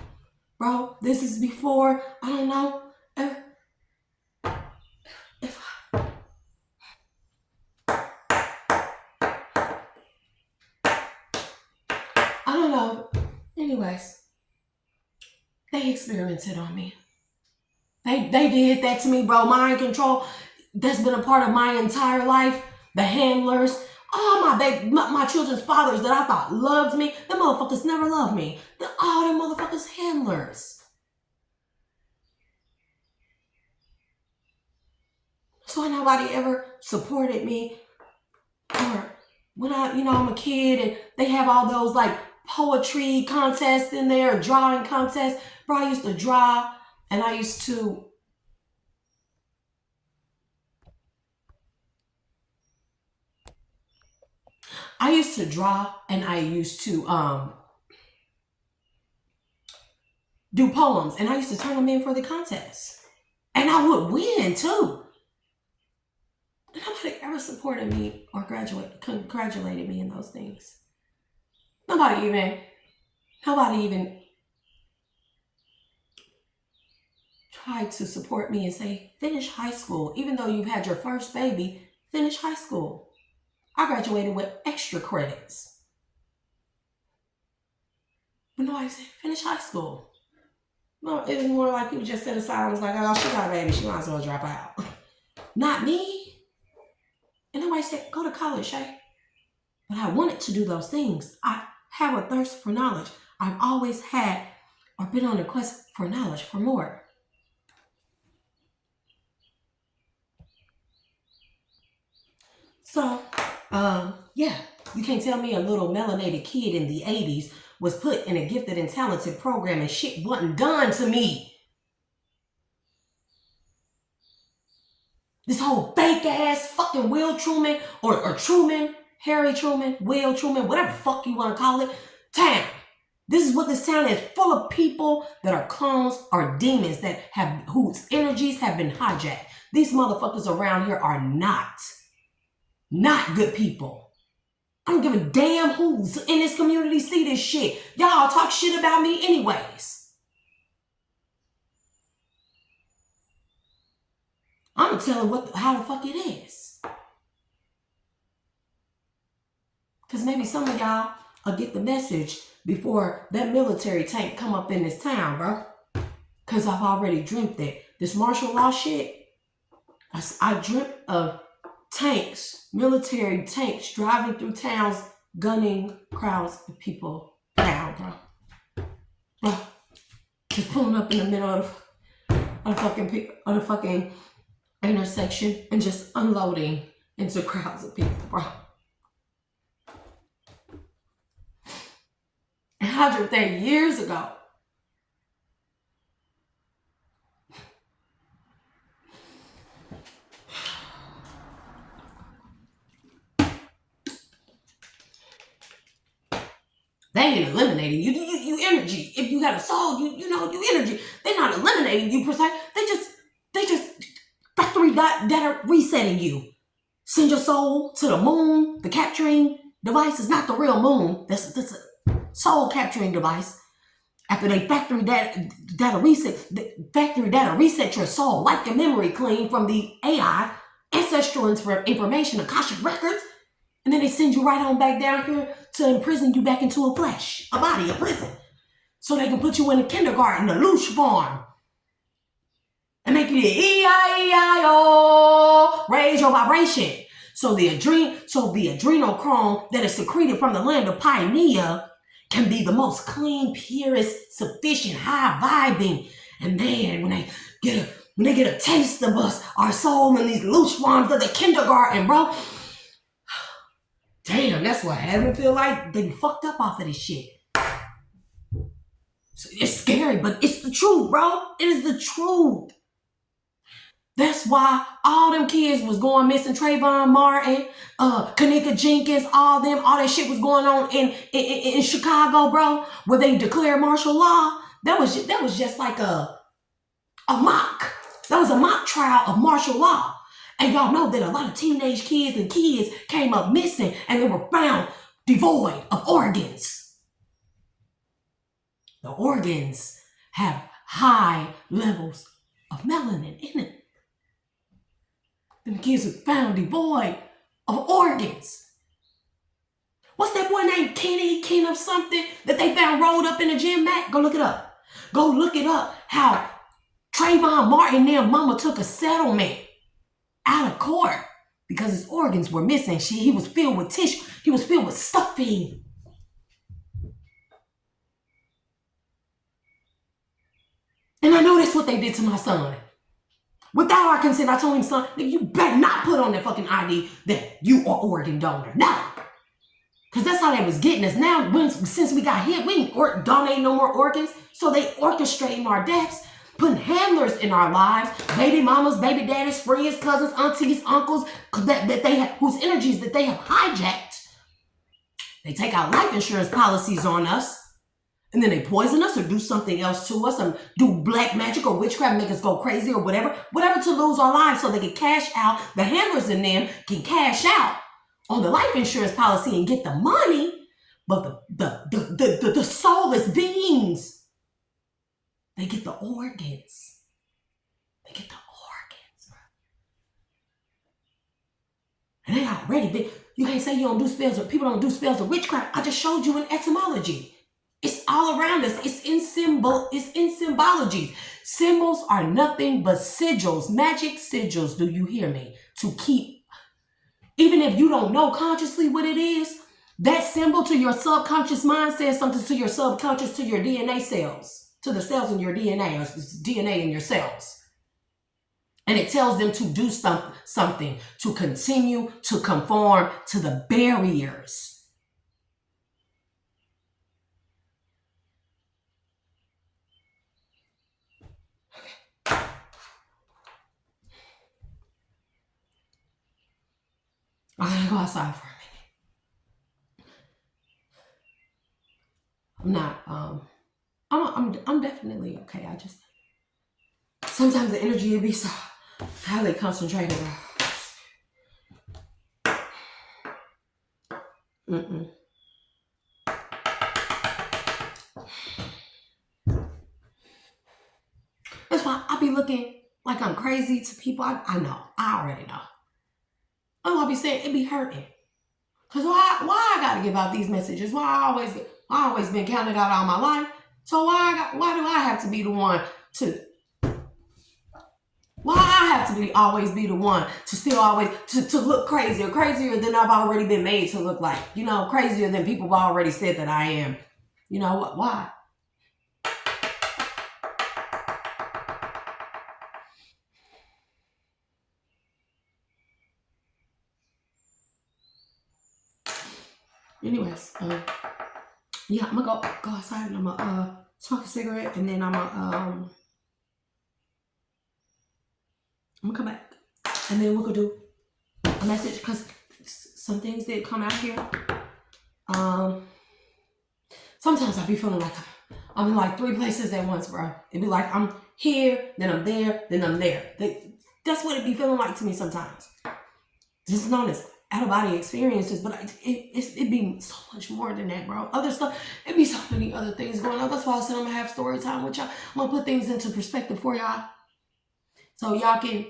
bro. This is before, I don't know, I don't know. Anyways, they experimented on me. They did that to me, bro. Mind control, that's been a part of my entire life. The handlers, all my children's fathers that I thought loved me, the motherfuckers never loved me. All them motherfuckers handlers. So nobody ever supported me. Or when I'm a kid and they have all those like poetry contests in there, drawing contests. Bro, I used to draw and I used to draw and I used to do poems, and I used to turn them in for the contest. And I would win too. And nobody ever supported me or congratulated me in those things. Nobody even tried to support me and say, finish high school. Even though you've had your first baby, finish high school. I graduated with extra credits. But nobody said, finish high school. No, it was more like people just set aside and was like, oh, she got a baby, she might as well drop out. Not me. And nobody said, go to college, Shay. But I wanted to do those things. I have a thirst for knowledge. I've always had or been on a quest for knowledge, for more. So, yeah, you can't tell me a little melanated kid in the 80s was put in a gifted and talented program and shit wasn't done to me. This whole fake ass fucking Will Truman or Truman, Harry Truman, Will Truman, whatever the fuck you want to call it, town. This is what this town is, full of people that are clones or demons whose energies have been hijacked. These motherfuckers around here are not good people. I don't give a damn who's in this community see this shit. Y'all talk shit about me anyways. I'm gonna tell them how the fuck it is. Because maybe some of y'all will get the message before that military tank come up in this town, bro. Because I've already dreamt it. This martial law shit, I dreamt of tanks, military tanks driving through towns, gunning crowds of people down, bro. Bro, just pulling up in the middle of the fucking intersection and just unloading into crowds of people, bro. And 130 years ago. They ain't eliminating you. You energy. If you got a soul, you energy. They're not eliminating you per se. They just factory data resetting you. Send your soul to the moon. The capturing device is not the real moon. That's a soul capturing device. After they factory data reset your soul, like your memory clean from the AI, ancestral information, Akashic records, and then they send you right on back down here to imprison you back into a flesh, a body, a prison. So they can put you in a kindergarten, a loosh farm, and make you E-I-E-I-O, raise your vibration. So the adrenochrome that is secreted from the land of Pioneer can be the most clean, purest, sufficient, high vibing. And then when they get a taste of us, our soul in these loosh farms of the kindergarten, bro. Damn, that's what heaven feel like. They be fucked up off of this shit. It's scary, but it's the truth, bro. It is the truth. That's why all them kids was going missing. Trayvon Martin, Kanika Jenkins, all that shit was going on in Chicago, bro, where they declared martial law. That was just like a mock. That was a mock trial of martial law. And y'all know that a lot of teenage kids came up missing and they were found devoid of organs. The organs have high levels of melanin in it. Them kids were found devoid of organs. What's that boy named Ken or something that they found rolled up in a gym mat? Go look it up. Go look it up. How Trayvon Martin and their mama took a settlement out of court because his organs were missing. He was filled with tissue. He was filled with stuffing. And I know that's what they did to my son. Without our consent, I told him, son, you better not put on that fucking ID that you are organ donor. No. Because that's how they was getting us. Now, since we got hit, we ain't donating no more organs. So they orchestrating our deaths, putting handlers in our lives, baby mamas, baby daddies, friends, cousins, aunties, uncles, that they have, whose energies that they have hijacked. They take out life insurance policies on us, and then they poison us or do something else to us and do black magic or witchcraft, make us go crazy or whatever to lose our lives so they can cash out. The handlers in them can cash out on the life insurance policy and get the money, but the soulless beings, they get the organs. They get the organs, bro. And they already been. You can't say you don't do spells or people don't do spells of witchcraft. I just showed you in etymology. It's all around us. It's in symbology. Symbols are nothing but sigils, magic sigils. Do you hear me? To keep, even if you don't know consciously what it is, that symbol to your subconscious mind says something to your subconscious, to your DNA cells, to the cells in your DNA or DNA in your cells. And it tells them to do something, to continue to conform to the barriers. I'm gonna go outside for a minute. I'm definitely okay. I just sometimes the energy will be so highly concentrated. That's why I be looking like I'm crazy to people. I know. I already know. I'll be saying it be hurting. Cause why I gotta give out these messages? Why I always been counted out all my life. So why do I have to be the one to Why I have to always be the one to still always to look crazier than I've already been made to look like, crazier than people have already said that I am. You know what? Why? Anyways, yeah, I'm gonna go outside and I'm gonna smoke a cigarette, and then I'm gonna come back, and then we're gonna do a message, because some things did come out here. Sometimes I be feeling like I'm in like 3 places at once, bro. It'd be like I'm here, then I'm there, then I'm there. That's what it be feeling like to me sometimes. This is known as out of body experiences, but it be so much more than that, bro. Other stuff, it be so many other things going on. That's why I said I'm gonna have story time with y'all. I'm gonna put things into perspective for y'all, so y'all can.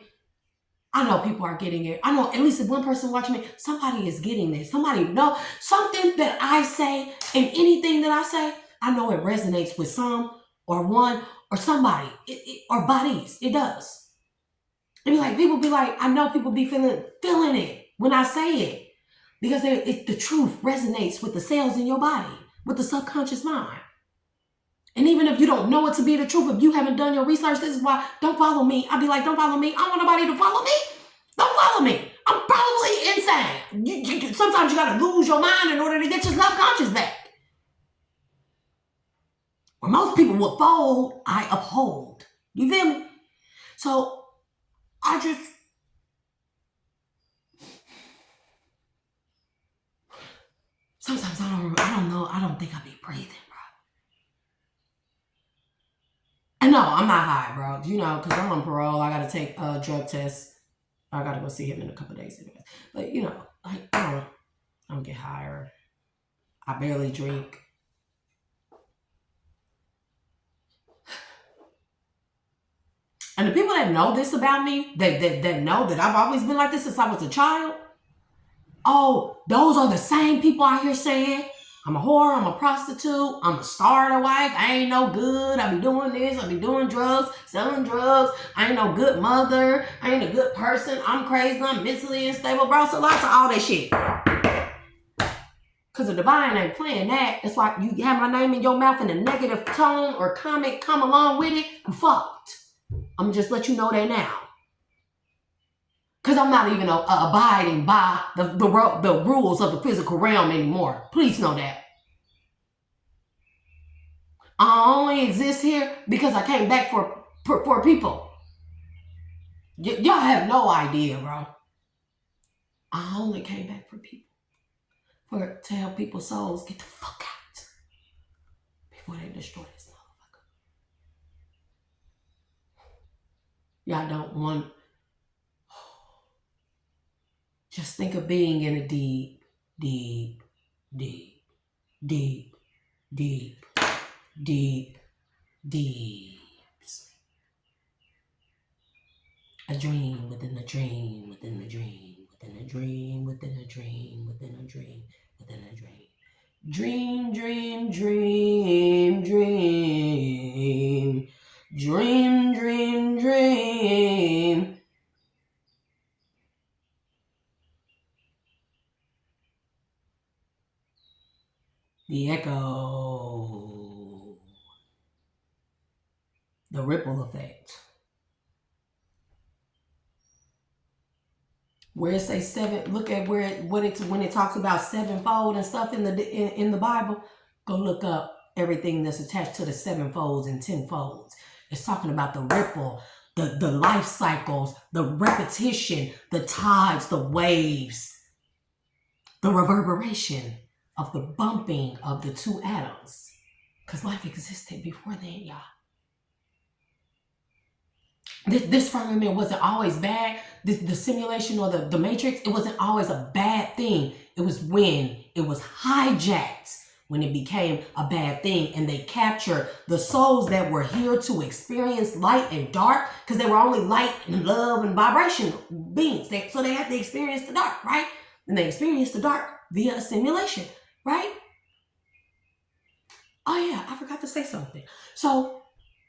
I know people are getting it. I know at least if one person watching me, somebody is getting this. Somebody know something that I say, and anything that I say, I know it resonates with some or one or somebody or bodies. It does. It be like people be like, I know people be feeling it when I say it, because the truth resonates with the cells in your body, with the subconscious mind. And even if you don't know it to be the truth, if you haven't done your research, this is why don't follow me. I'd be like, don't follow me. I don't want nobody to follow me. Don't follow me. I'm probably insane. Sometimes you got to lose your mind in order to get your subconscious back. Where most people would fold, I uphold. You feel me? So I just, sometimes I don't know. I don't think I be breathing, bro. And no, I'm not high, bro. Because I'm on parole. I got to take a drug test. I got to go see him in a couple days anyway. But, like, I don't get higher. I barely drink. And the people that know this about me, that know that I've always been like this since I was a child, oh, those are the same people I hear saying, I'm a whore, I'm a prostitute, I'm a starter wife, I ain't no good, I be doing this, I be doing drugs, selling drugs, I ain't no good mother, I ain't a good person, I'm crazy, I'm mentally unstable, bro. So lots of all that shit. Because the divine ain't playing that. That's why you have my name in your mouth in a negative tone or comment come along with it, you fucked. I'm going to just let you know that now. Because I'm not even abiding by the rules of the physical realm anymore. Please know that. I only exist here because I came back for people. Y'all have no idea, bro. I only came back for people. To help people's souls get the fuck out before they destroy this motherfucker. Y'all don't want. Just think of being in a deep, deep, deep, deep, deep, deep, deep sleep. A dream within a dream within a dream within a dream within a dream within a dream within a dream. Dream, dream, dream, dream. Dream, dream, dream. The echo. The ripple effect. Where it says seven, look at when it talks about sevenfold and stuff in the Bible. Go look up everything that's attached to the sevenfolds and tenfolds. It's talking about the ripple, the life cycles, the repetition, the tides, the waves, the reverberation of the bumping of the two atoms. Because life existed before then, y'all. This firmament wasn't always bad. The simulation or the matrix, it wasn't always a bad thing. It was when it was hijacked, when it became a bad thing, and they captured the souls that were here to experience light and dark, because they were only light and love and vibration beings. So they had to experience the dark, right? And they experienced the dark via assimilation, right? Oh yeah, I forgot to say something. So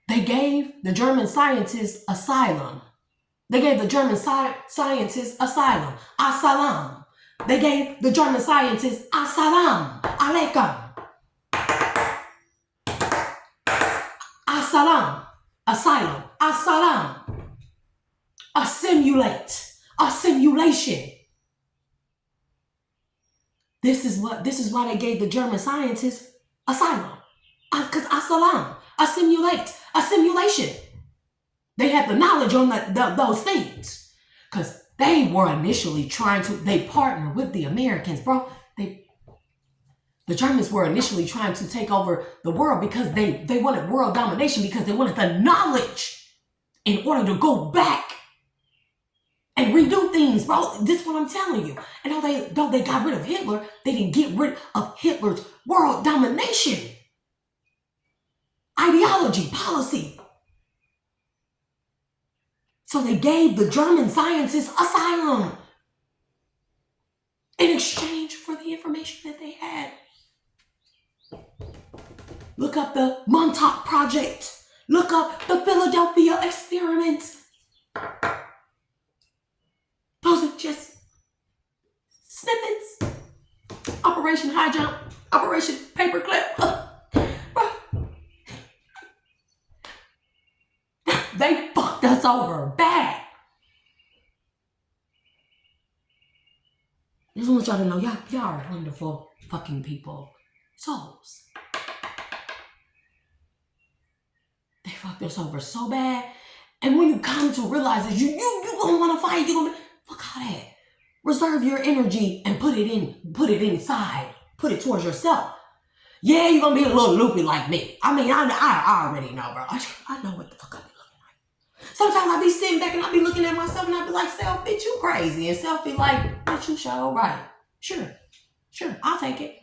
they gave the German scientists asylum. They gave the German scientists asylum, asalam. They gave the German scientists asalam, alaikum, asalam, asylum, asalam, assimulate, assimulation. This is why they gave the German scientists asylum. Because asalam, assimulate, assimulation. They had the knowledge on those things. Because they were initially they partnered with the Americans, bro. The Germans were initially trying to take over the world because they wanted world domination, because they wanted the knowledge in order to go back and redo things, bro. This is what I'm telling you. And though they got rid of Hitler, they didn't get rid of Hitler's world domination, ideology, policy. So they gave the German scientists asylum in exchange for the information that they had. Look up the Montauk Project. Look up the Philadelphia experiments. Those are just snippets. Operation High Jump, Operation Paperclip. They fucked us over bad. I just want y'all to know, y'all are wonderful fucking people. Souls. They fucked us over so bad. And when you come to realize that you gonna want to fight, you gonna fuck all that. Reserve your energy and put it inside. Put it towards yourself. Yeah, you're gonna be a little loopy like me. I mean, I already know, bro. I know what the fuck I be looking like. Sometimes I be sitting back and I be looking at myself and I be like, self, bitch, you crazy. And self be like, bitch, you show right. Sure, I'll take it.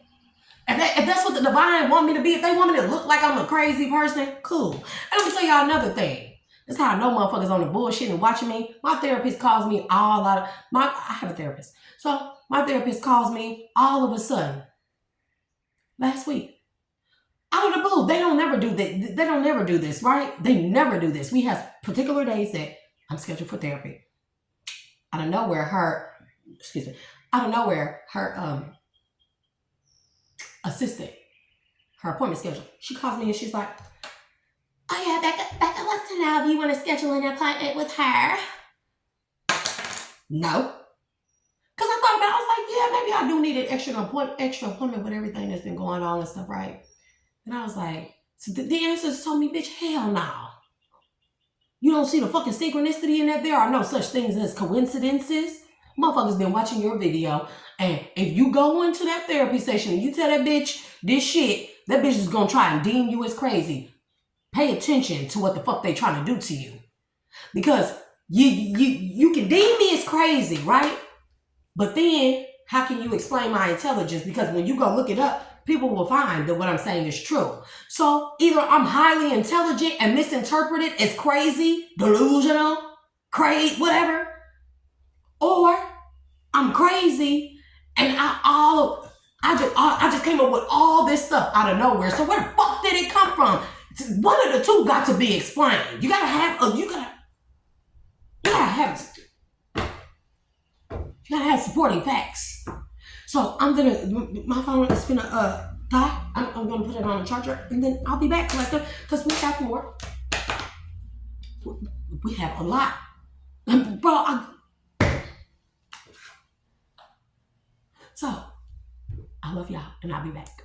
If that's what the divine want me to be, if they want me to look like I'm a crazy person, cool. And let me tell y'all another thing. That's how I know motherfuckers on the bullshit and watching me. My therapist calls me I have a therapist. So my therapist calls me all of a sudden last week. Out of the blue. They don't never do that. They don't never do this, right? They never do this. We have particular days that I'm scheduled for therapy. Out of nowhere, her assistant, her appointment schedule. She calls me and she's like, oh yeah, Becca wants to know if you want to schedule an appointment with her. No. Because I thought about it, I was like, yeah, maybe I do need an extra appointment with everything that's been going on and stuff, right? And I was like, so the answers told me, bitch, hell no. You don't see the fucking synchronicity in that? There are no such things as coincidences. Motherfuckers been watching your video, and if you go into that therapy session and you tell that bitch this shit, that bitch is gonna try and deem you as crazy. Pay attention to what the fuck they trying to do to you. Because you can deem me as crazy, right? But then, how can you explain my intelligence? Because when you go look it up, people will find that what I'm saying is true. So either I'm highly intelligent and misinterpreted as crazy, delusional, whatever, or I'm crazy and I just came up with all this stuff out of nowhere. So where the fuck did it come from? One of the two got to be explained. You gotta have supporting facts. So my phone is finna die. I'm gonna put it on a charger and then I'll be back, collector, because we have more. We have a lot. Bro, so I love y'all and I'll be back.